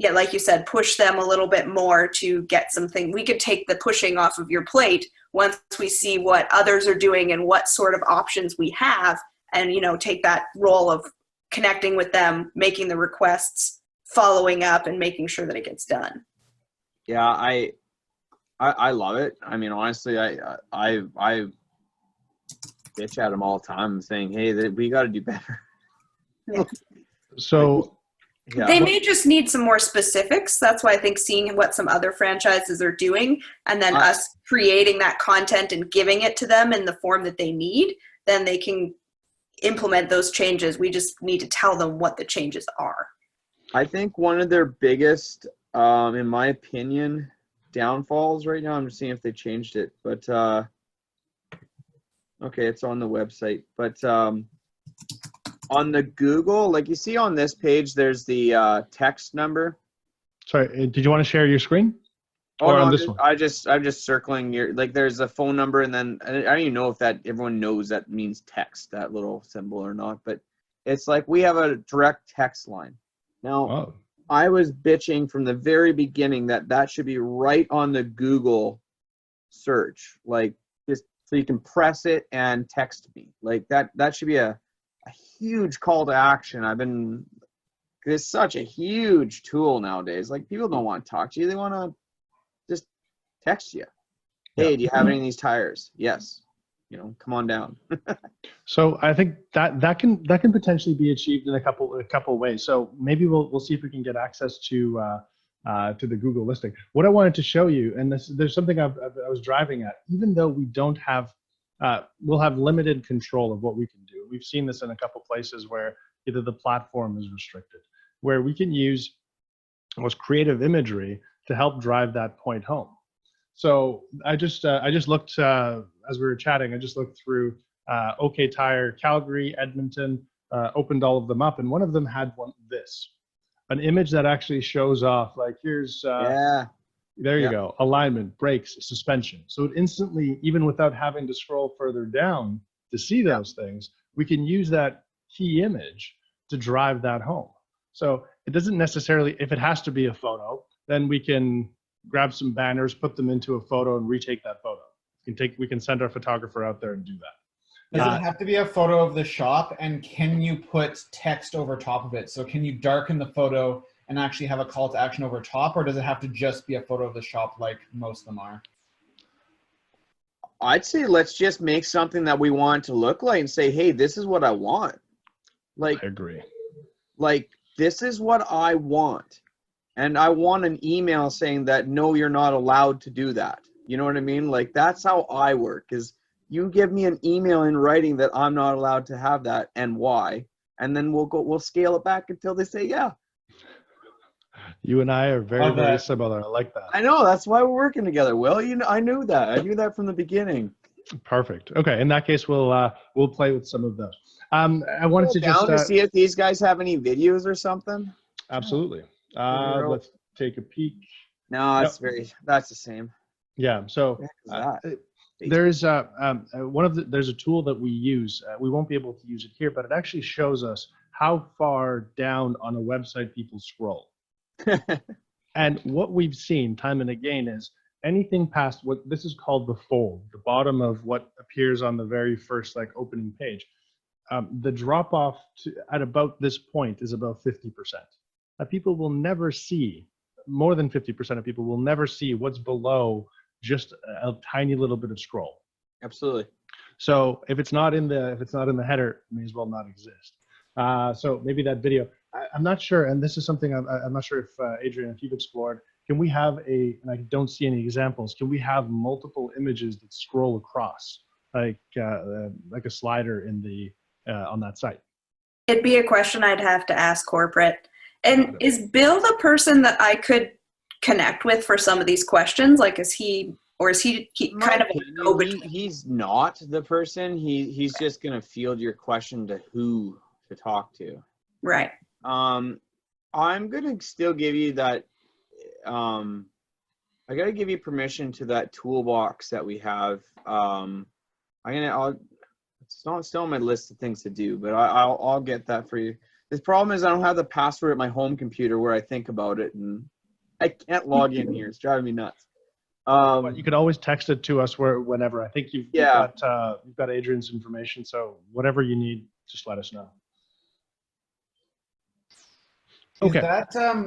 like you said, push them a little bit more to get something. We could take the pushing off of your plate once we see what others are doing and what sort of options we have, and, you know, take that role of connecting with them, making the requests, following up, and making sure that it gets done. Yeah, I love it. I mean, honestly, I bitch at them all the time saying, hey, we got to do better. Yeah. So they may just need some more specifics. That's why I think seeing what some other franchises are doing, and then us creating that content and giving it to them in the form that they need, then they can implement those changes. We just need to tell them what the changes are. I think one of their biggest, in my opinion, downfalls right now, I'm just seeing if they changed it, but okay, it's on the website, but on the Google, like you see on this page, there's the text number. sorry, did you want to share your screen? Oh, Or no, on this one? I'm just circling your, like, there's a phone number, and then I don't even know if that everyone knows that means text, that little symbol, or not, but it's like we have a direct text line. Now, Oh. I was bitching from the very beginning that should be right on the Google search, like, just so you can press it and text me. Like, that should be a huge call to action. It's such a huge tool nowadays. Like, people don't want to talk to you. They want to just text you. Hey, do you have any of these tires? Yes. You know, come on down. So I think that can potentially be achieved in a couple ways. So maybe we'll see if we can get access to the Google listing. What I wanted to show you, and there's something I was driving at. Even though we don't have, we'll have limited control of what we can do. We've seen this in a couple places where either the platform is restricted, where we can use almost creative imagery to help drive that point home. So I just looked as we were chatting. I just looked through OK Tire, Calgary, Edmonton, opened all of them up, and one of them had an image that actually shows off, like, here's there you go, alignment, brakes, suspension. So it instantly, even without having to scroll further down to see those things, we can use that key image to drive that home. So it doesn't necessarily, if it has to be a photo, then we can grab some banners, put them into a photo, and retake that photo. We can send our photographer out there and do that. Does it have to be a photo of the shop, and can you put text over top of it? So can you darken the photo and actually have a call to action over top, or does it have to just be a photo of the shop like most of them are? I'd say let's just make something that we want to look like and say, hey, this is what I want. Like, I agree. Like, this is what I want. And I want an email saying that, no, you're not allowed to do that. You know what I mean? Like, that's how I work, is you give me an email in writing that I'm not allowed to have that and why. And then we'll scale it back until they say, yeah. You and I are very similar. I like that. I know. That's why we're working together. Well, you know, I knew that. I knew that from the beginning. Perfect. Okay. In that case, we'll play with some of those. I wanted to just see if these guys have any videos or something. Absolutely. Let's take a peek. No, that's the same. Yeah. So there's there's a tool that we use. We won't be able to use it here, but it actually shows us how far down on a website people scroll. And what we've seen time and again is anything past what this is called the fold, the bottom of what appears on the very first like opening page. The drop off at about this point is about 50%. People will never see, more than 50% of people will never see what's below just a tiny little bit of scroll. Absolutely. So if it's not in the header, it may as well not exist. So maybe that video, I'm not sure, and this is something I'm not sure if Adrian, if you've explored, can we have and I don't see any examples, can we have multiple images that scroll across like a slider in the on that site? It'd be a question I'd have to ask corporate. And is Bill the person that I could connect with for some of these questions? Like, is he kind of a go-between? He's not the person. He's just gonna field your question to who to talk to. Right. I'm gonna still give you that. I gotta give you permission to that toolbox that we have. It's not still on my list of things to do, but I'll get that for you. The problem is I don't have the password at my home computer where I think about it, and I can't log in here. It's driving me nuts. But you could always text it to us whenever. I think you've got Adrian's information, so whatever you need, just let us know. Okay.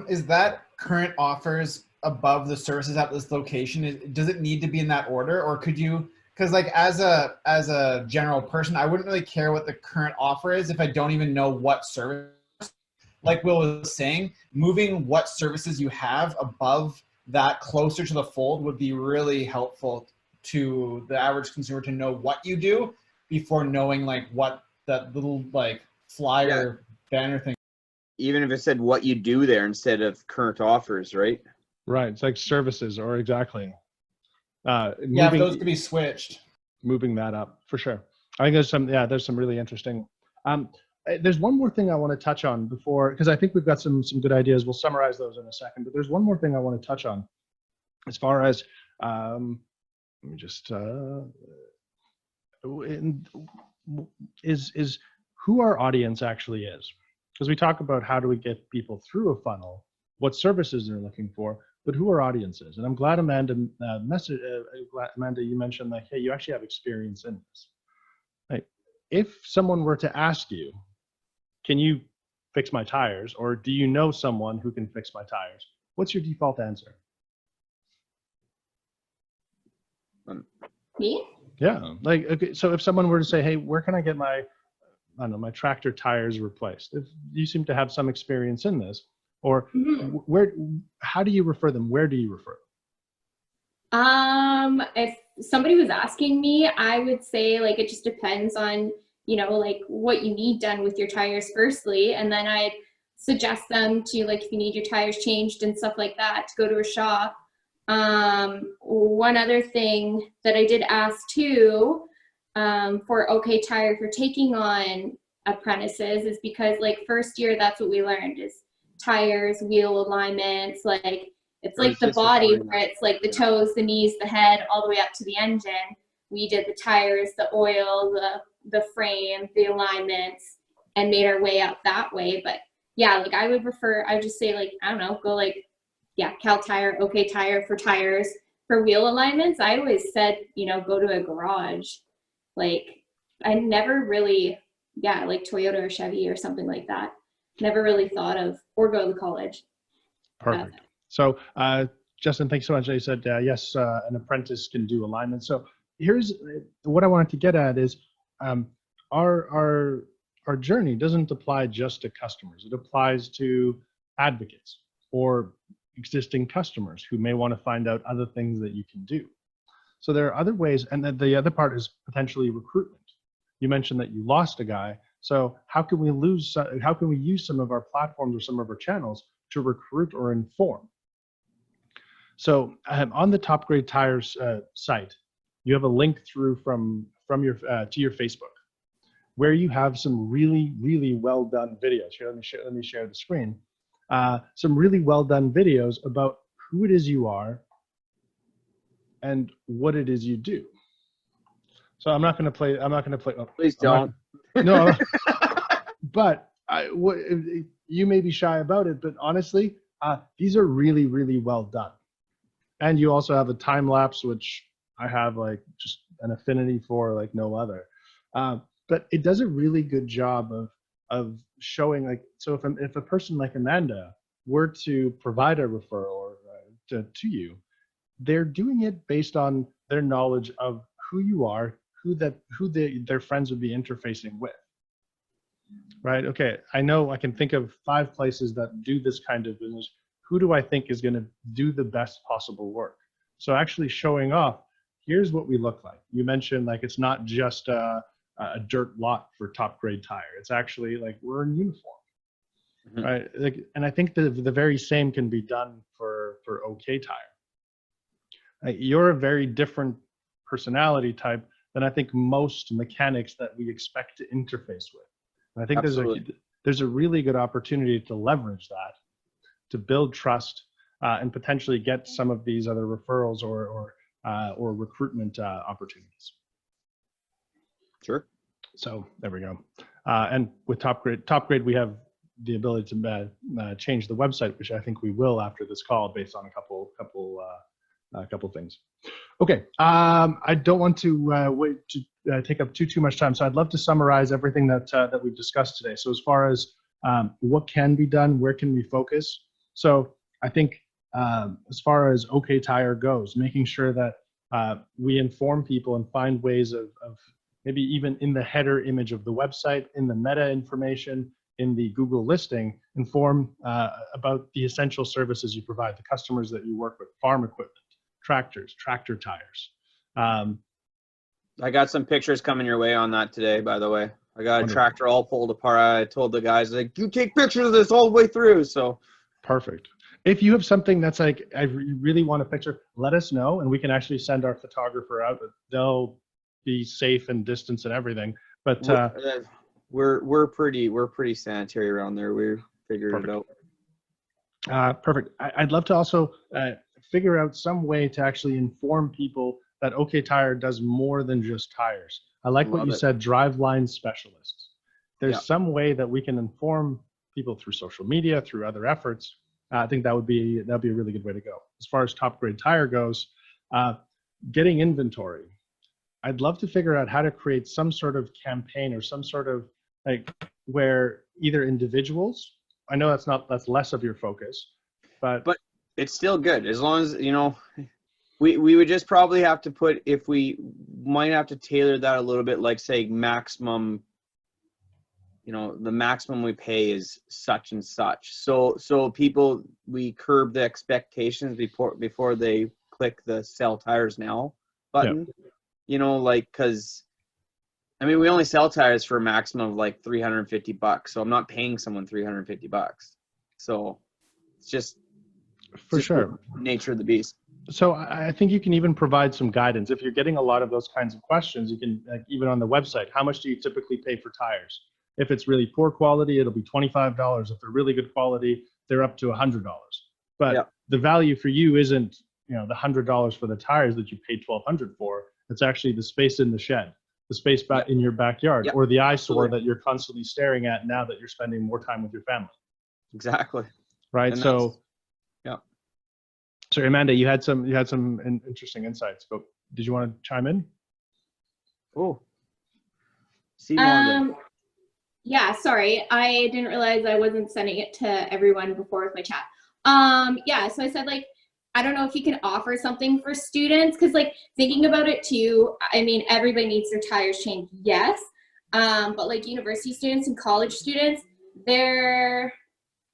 Is that current offers above the services at this location? Does it need to be in that order, or could you? Because like as a general person, I wouldn't really care what the current offer is if I don't even know what service. Like Will was saying, moving what services you have above that closer to the fold would be really helpful to the average consumer to know what you do before knowing like what that little like flyer banner thing. Even if it said what you do there instead of current offers, right? Right. It's like services or exactly. Those could be switched. Moving that up for sure. I think there's some really interesting. There's one more thing I want to touch on before, because I think we've got some good ideas. We'll summarize those in a second, but there's one more thing I want to touch on as far as, let me just, is who our audience actually is. Because we talk about how do we get people through a funnel, what services they're looking for, but who our audience is. And I'm glad Amanda, Amanda, you mentioned like, hey, you actually have experience in this. Like, if someone were to ask you, can you fix my tires? Or do you know someone who can fix my tires? What's your default answer? Me? Yeah, like, okay, so if someone were to say, hey, where can I get my, I don't know, my tractor tires replaced? If you seem to have some experience in this, or how do you refer them? Where do you refer them? If somebody was asking me, I would say like, it just depends on, like what you need done with your tires firstly. And then I'd suggest them to, like, if you need your tires changed and stuff like that, to go to a shop. One other thing that I did ask too, for OK Tire for taking on apprentices is because like first year, that's what we learned is tires, wheel alignments, like it's like the body where it's like the toes, the knees, the head, all the way up to the engine. We did the tires, the oil, the frame, the alignments, and made our way up that way. But yeah, like I would just say like, I don't know, go like, Cal Tire, OK Tire for tires. For wheel alignments, I always said, go to a garage. Like I never really, like Toyota or Chevy or something like that. Never really thought of, or go to college. Perfect. So, Justin, thanks so much. You said, yes, an apprentice can do alignment. So here's what I wanted to get at is our journey doesn't apply just to customers. It applies to advocates or existing customers who may want to find out other things that you can do. So there are other ways, and then the other part is potentially recruitment. You mentioned that you lost a guy. So how can we use some of our platforms or some of our channels to recruit or inform? So on the Top Grade Tires site, you have a link through from your to your Facebook, where you have some really, really well done videos. Here, let me share the screen. Some really well done videos about who it is you are and what it is you do. So I'm not going to play. Oh, please don't. No, but you may be shy about it, but honestly, these are really, really well done. And you also have a time lapse, which I have like just an affinity for like no other. But it does a really good job of showing like, so if a person like Amanda were to provide a referral to you, they're doing it based on their knowledge of who you are, their friends would be interfacing with. Right? Okay, I know I can think of 5 places that do this kind of business. Who do I think is going to do the best possible work? So actually showing off, here's what we look like. You mentioned like it's not just a dirt lot for top grade tire. It's actually like we're in uniform, right? Like, and I think the very same can be done for OK Tire. Like, you're a very different personality type than I think most mechanics that we expect to interface with. And I think there's a really good opportunity to leverage that, to build trust, and potentially get some of these other referrals or recruitment opportunities. Sure. So there we go. And with Top Grade, we have the ability to change the website, which I think we will after this call, based on a couple things. Okay. I don't want to wait to take up too much time, so I'd love to summarize everything that we've discussed today. So as far as what can be done, where can we focus? So I think as far as OK Tire goes, making sure that we inform people and find ways of maybe even in the header image of the website, in the meta information, in the Google listing, inform about the essential services you provide, the customers that you work with, farm equipment, tractors, tractor tires. I got some pictures coming your way on that today, by the way. I got a tractor all pulled apart. I told the guys, like, you take pictures of this all the way through. So perfect. If you have something that's like, I really want a picture, let us know, and we can actually send our photographer out. They'll be safe and distance and everything. But we're pretty sanitary around there. We figured it out. Perfect. I'd love to also figure out some way to actually inform people that OK Tire does more than just tires. I like what you said, driveline specialists. There's some way that we can inform people through social media, through other efforts. I think that'd be a really good way to go. As far as Top Grade Tire goes, getting inventory. I'd love to figure out how to create some sort of campaign or some sort of like where either individuals, I know that's less of your focus, but it's still good as long as, you know, we would just probably have to put, if we might have to tailor that a little bit, like say maximum, you know, the maximum we pay is such and such. So people, we curb the expectations before they click the sell tires now button. Yep. You know, like, cause I mean, we only sell tires for a maximum of like $350. So I'm not paying someone $350. So it's just for sure nature of the beast. So I think you can even provide some guidance. If you're getting a lot of those kinds of questions, you can, like, even on the website, how much do you typically pay for tires? If it's really poor quality, it'll be $25. If they're really good quality, they're up to $100. But the value for you isn't, you know, the $100 for the tires that you paid $1,200 for. It's actually the space in the shed, the space back in your backyard, or the eyesore that you're constantly staring at now that you're spending more time with your family. Exactly. Right. And so, so Amanda, you had some interesting insights, but did you want to chime in? Oh. Yeah, sorry. I didn't realize I wasn't sending it to everyone before with my chat. Yeah, so I said, like, I don't know if you can offer something for students, because, like, thinking about it too, I mean, everybody needs their tires changed, yes. But like university students and college students, they're,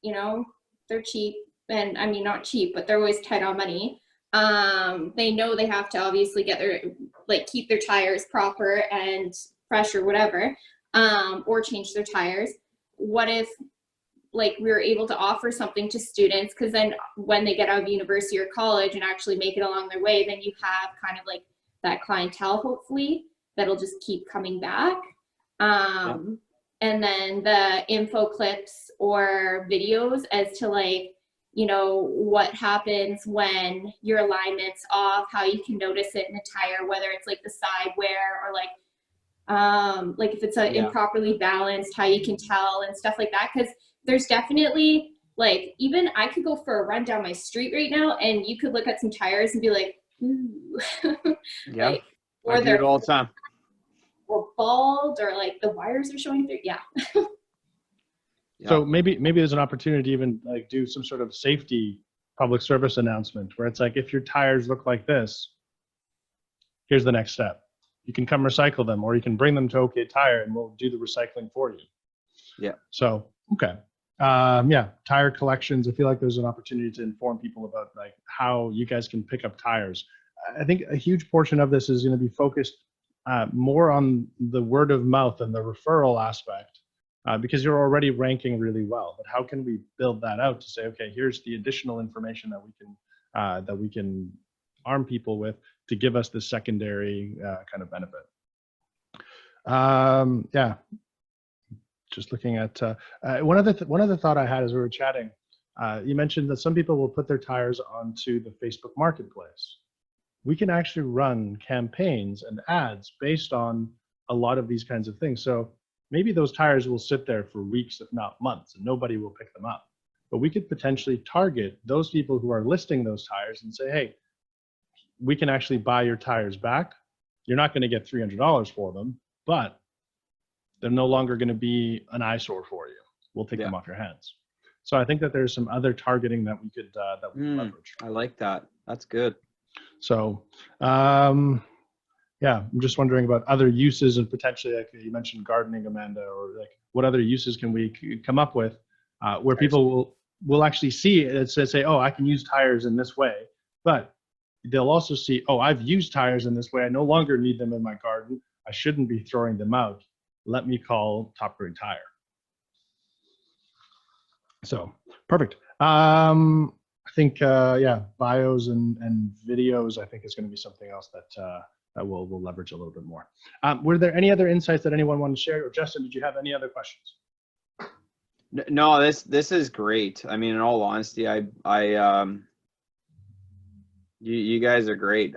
you know, they're cheap. And I mean, not cheap, but they're always tight on money. They know they have to obviously get their, like, keep their tires proper and fresh or whatever, or change their tires. What if, like, we were able to offer something to students, because then when they get out of university or college and actually make it along their way, then you have kind of like that clientele, hopefully, that'll just keep coming back. And then the info clips or videos as to, like, you know, what happens when your alignment's off, how you can notice it in the tire, whether it's like the side wear or like if it's improperly balanced, how you can tell and stuff like that. Because there's definitely Like, even I could go for a run down my street right now, and you could look at some tires and be like, ooh. Yeah, Like, I or do it they're all the time. or bald, or like the wires are showing through. Yeah. So maybe there's an opportunity to even like do some sort of safety public service announcement where it's like, if your tires look like this, here's the next step. You can come recycle them, or you can bring them to OK Tire and we'll do the recycling for you. Yeah. So, okay. Yeah, tire collections. I feel like there's an opportunity to inform people about like how you guys can pick up tires. I think a huge portion of this is going to be focused more on the word of mouth and the referral aspect. Because you're already ranking really well, but how can we build that out to say, okay, here's the additional information that we can arm people with to give us the secondary kind of benefit. Yeah, just looking at one other thought I had as we were chatting. You mentioned that some people will put their tires onto the Facebook Marketplace. We can actually run campaigns and ads based on a lot of these kinds of things. So maybe those tires will sit there for weeks, if not months, and nobody will pick them up. But we could potentially target those people who are listing those tires and say, hey, we can actually buy your tires back. You're not going to get $300 for them, but they're no longer going to be an eyesore for you. We'll take them off your hands. So I think that there's some other targeting that we could leverage. I like that. That's good. So, yeah, I'm just wondering about other uses and potentially, like you mentioned gardening, Amanda, or like what other uses can we come up with where people will actually see it and say, oh, I can use tires in this way, but they'll also see, oh, I've used tires in this way. I no longer need them in my garden. I shouldn't be throwing them out. Let me call Top Grade Tire. So perfect. I think, yeah, bios and videos, I think is going to be something else that we'll leverage a little bit more. Were there any other insights that anyone wanted to share? Or Justin, did you have any other questions? No, this is great. I mean, in all honesty, you guys are great.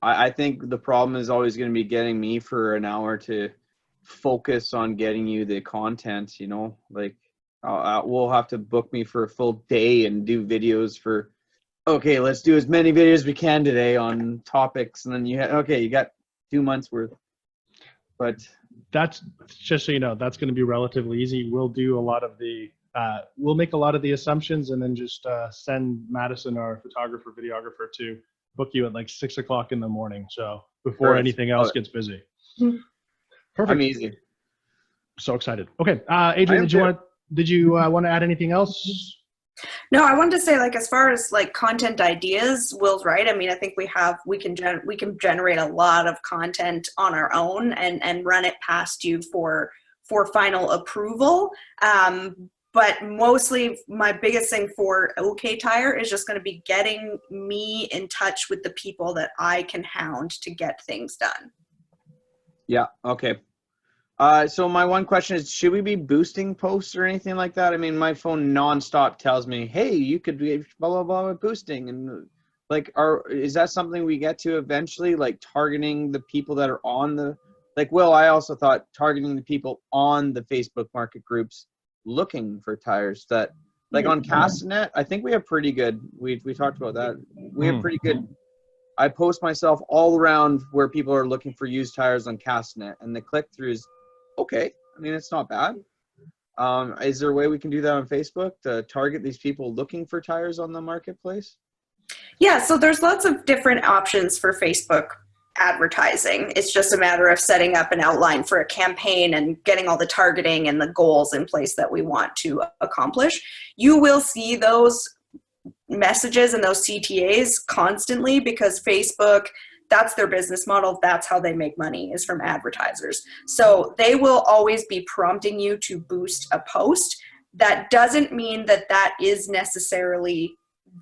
I think the problem is always going to be getting me for an hour to focus on getting you the content, you know, like we'll have to book me for a full day and do videos for, okay, let's do as many videos as we can today on topics. And then you got 2 months worth, but that's just so you know, that's going to be relatively easy. We'll do a lot of the, we'll make a lot of the assumptions and then just send Madison, our photographer, videographer, to book you at like 6 o'clock in the morning. So before anything else gets busy. Perfect. I'm easy. So excited. Okay. Adrian, did you want to add anything else? No, I wanted to say, like, as far as like content ideas, Will's right. I mean, I think we can generate a lot of content on our own and run it past you for final approval. But mostly my biggest thing for OK Tire is just going to be getting me in touch with the people that I can hound to get things done. Yeah. Okay. So my one question is, should we be boosting posts or anything like that? I mean, my phone nonstop tells me, hey, you could be blah, blah, blah with boosting. And like, is that something we get to eventually, like targeting the people that are on the, like, Will, I also thought targeting the people on the Facebook market groups looking for tires that, like on Castanet, I think we have pretty good, we talked about that. We have pretty good, I post myself all around where people are looking for used tires on Castanet, and the click-throughs, okay. I mean, it's not bad. Is there a way we can do that on Facebook to target these people looking for tires on the marketplace? Yeah, so there's lots of different options for Facebook advertising. It's just a matter of setting up an outline for a campaign and getting all the targeting and the goals in place that we want to accomplish. You will see those messages and those CTAs constantly because Facebook, that's their business model. That's how they make money, is from advertisers. So they will always be prompting you to boost a post. That doesn't mean that that is necessarily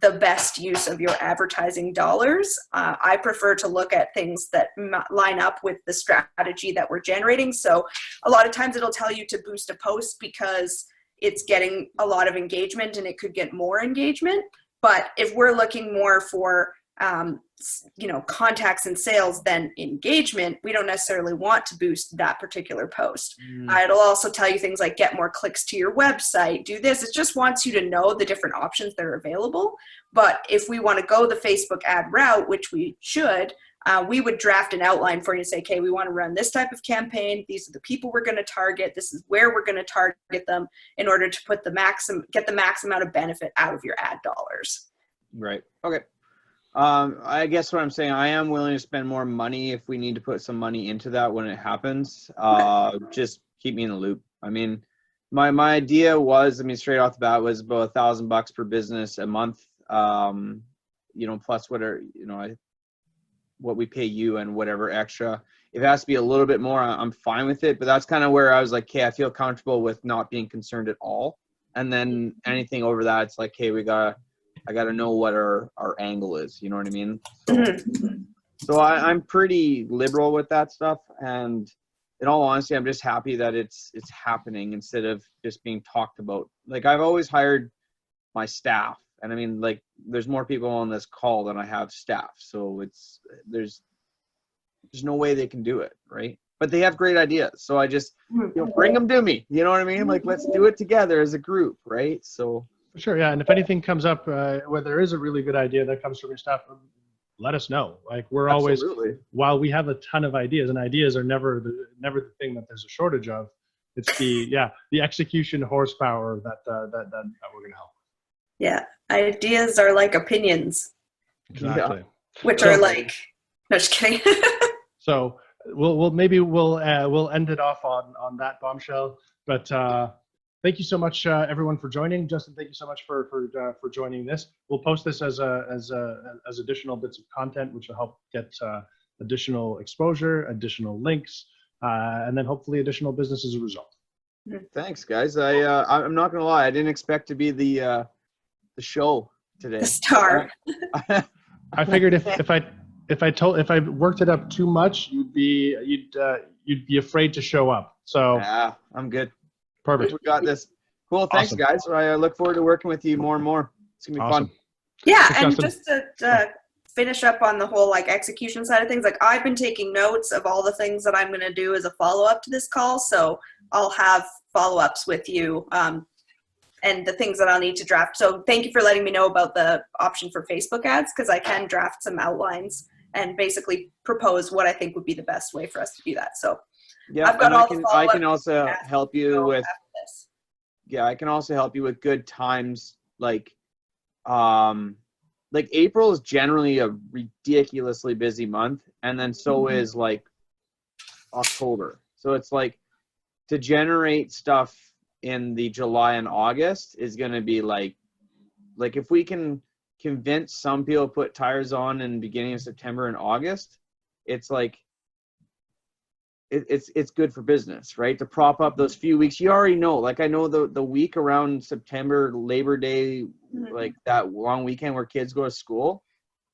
the best use of your advertising dollars. I prefer to look at things that line up with the strategy that we're generating. So a lot of times it'll tell you to boost a post because it's getting a lot of engagement and it could get more engagement. But if we're looking more for contacts and sales than engagement, we don't necessarily want to boost that particular post. It'll also tell you things like get more clicks to your website, do this. It just wants you to know the different options that are available. But if we want to go the Facebook ad route, which we should, we would draft an outline for you to say, okay, we want to run this type of campaign. These are the people we're going to target. This is where we're going to target them in order to get the max amount of benefit out of your ad dollars. Right. Okay. I guess what I'm saying, I am willing to spend more money if we need to put some money into that when it happens. Just keep me in the loop. I mean, my idea was, straight off the bat, was about $1,000 per business a month. Plus what we pay you and whatever extra. If it has to be a little bit more, I'm fine with it. But that's kind of where I was like, okay, I feel comfortable with not being concerned at all. And then anything over that, it's like, hey, I got to know what our angle is. You know what I mean? So I'm pretty liberal with that stuff. And in all honesty, I'm just happy that it's happening instead of just being talked about. Like, I've always hired my staff. And there's more people on this call than I have staff. So there's no way they can do it. Right. But they have great ideas. So I just, bring them to me. You know what I mean? Like, let's do it together as a group. Right. So. Sure, yeah, and if anything comes up where there is a really good idea that comes from your staff, let us know. Like, we're always, while we have a ton of ideas, and ideas are never the thing that there's a shortage of. It's the execution horsepower that we're gonna help. Yeah, ideas are like opinions. Exactly. Which are like, no, just kidding. So we'll end it off on that bombshell, but. Thank you so much, everyone, for joining. Justin, thank you so much for joining this. We'll post this as additional bits of content, which will help get additional exposure, additional links, and then hopefully additional business as a result. Thanks, guys. I'm not gonna lie, I didn't expect to be the show today. The star. I figured if I worked it up too much, you'd be afraid to show up. So yeah, I'm good. Perfect. We got this. Cool. Thanks, Awesome. guys. I look forward to working with you more and more. It's gonna be Awesome. fun. Yeah, Thanks, and Justin. just to finish up on the whole execution side of things, I've been taking notes of all the things that I'm going to do as a follow-up to this call, so I'll have follow-ups with you and the things that I'll need to draft. So thank you for letting me know about the option for Facebook ads, because I can draft some outlines and basically propose what I think would be the best way for us to do that. So yeah, I've got all the I can also help you with this. Yeah, I can also help you with good times. Like April is generally a ridiculously busy month, and then so is like October. So it's like to generate stuff in the July and August is going to be like if we can convince some people to put tires on in the beginning of September and August, it's like it's good for business, right? To prop up those few weeks. You already know, like, I know the week around September, Labor Day, like that long weekend where kids go to school,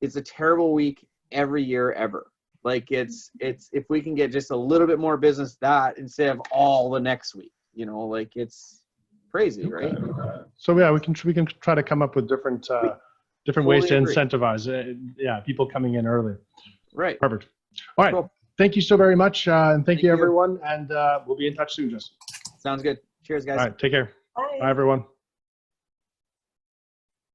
it's a terrible week every year ever. Like, it's if we can get just a little bit more business that instead of all the next week, like, it's crazy, right? So yeah, we can try to come up with different ways to incentivize people coming in early. Right. Perfect. All right. Cool. Thank you so very much, and thank you, everyone, and we'll be in touch soon, Justin. Sounds good. Cheers, guys. All right, take care. Bye. Bye, everyone.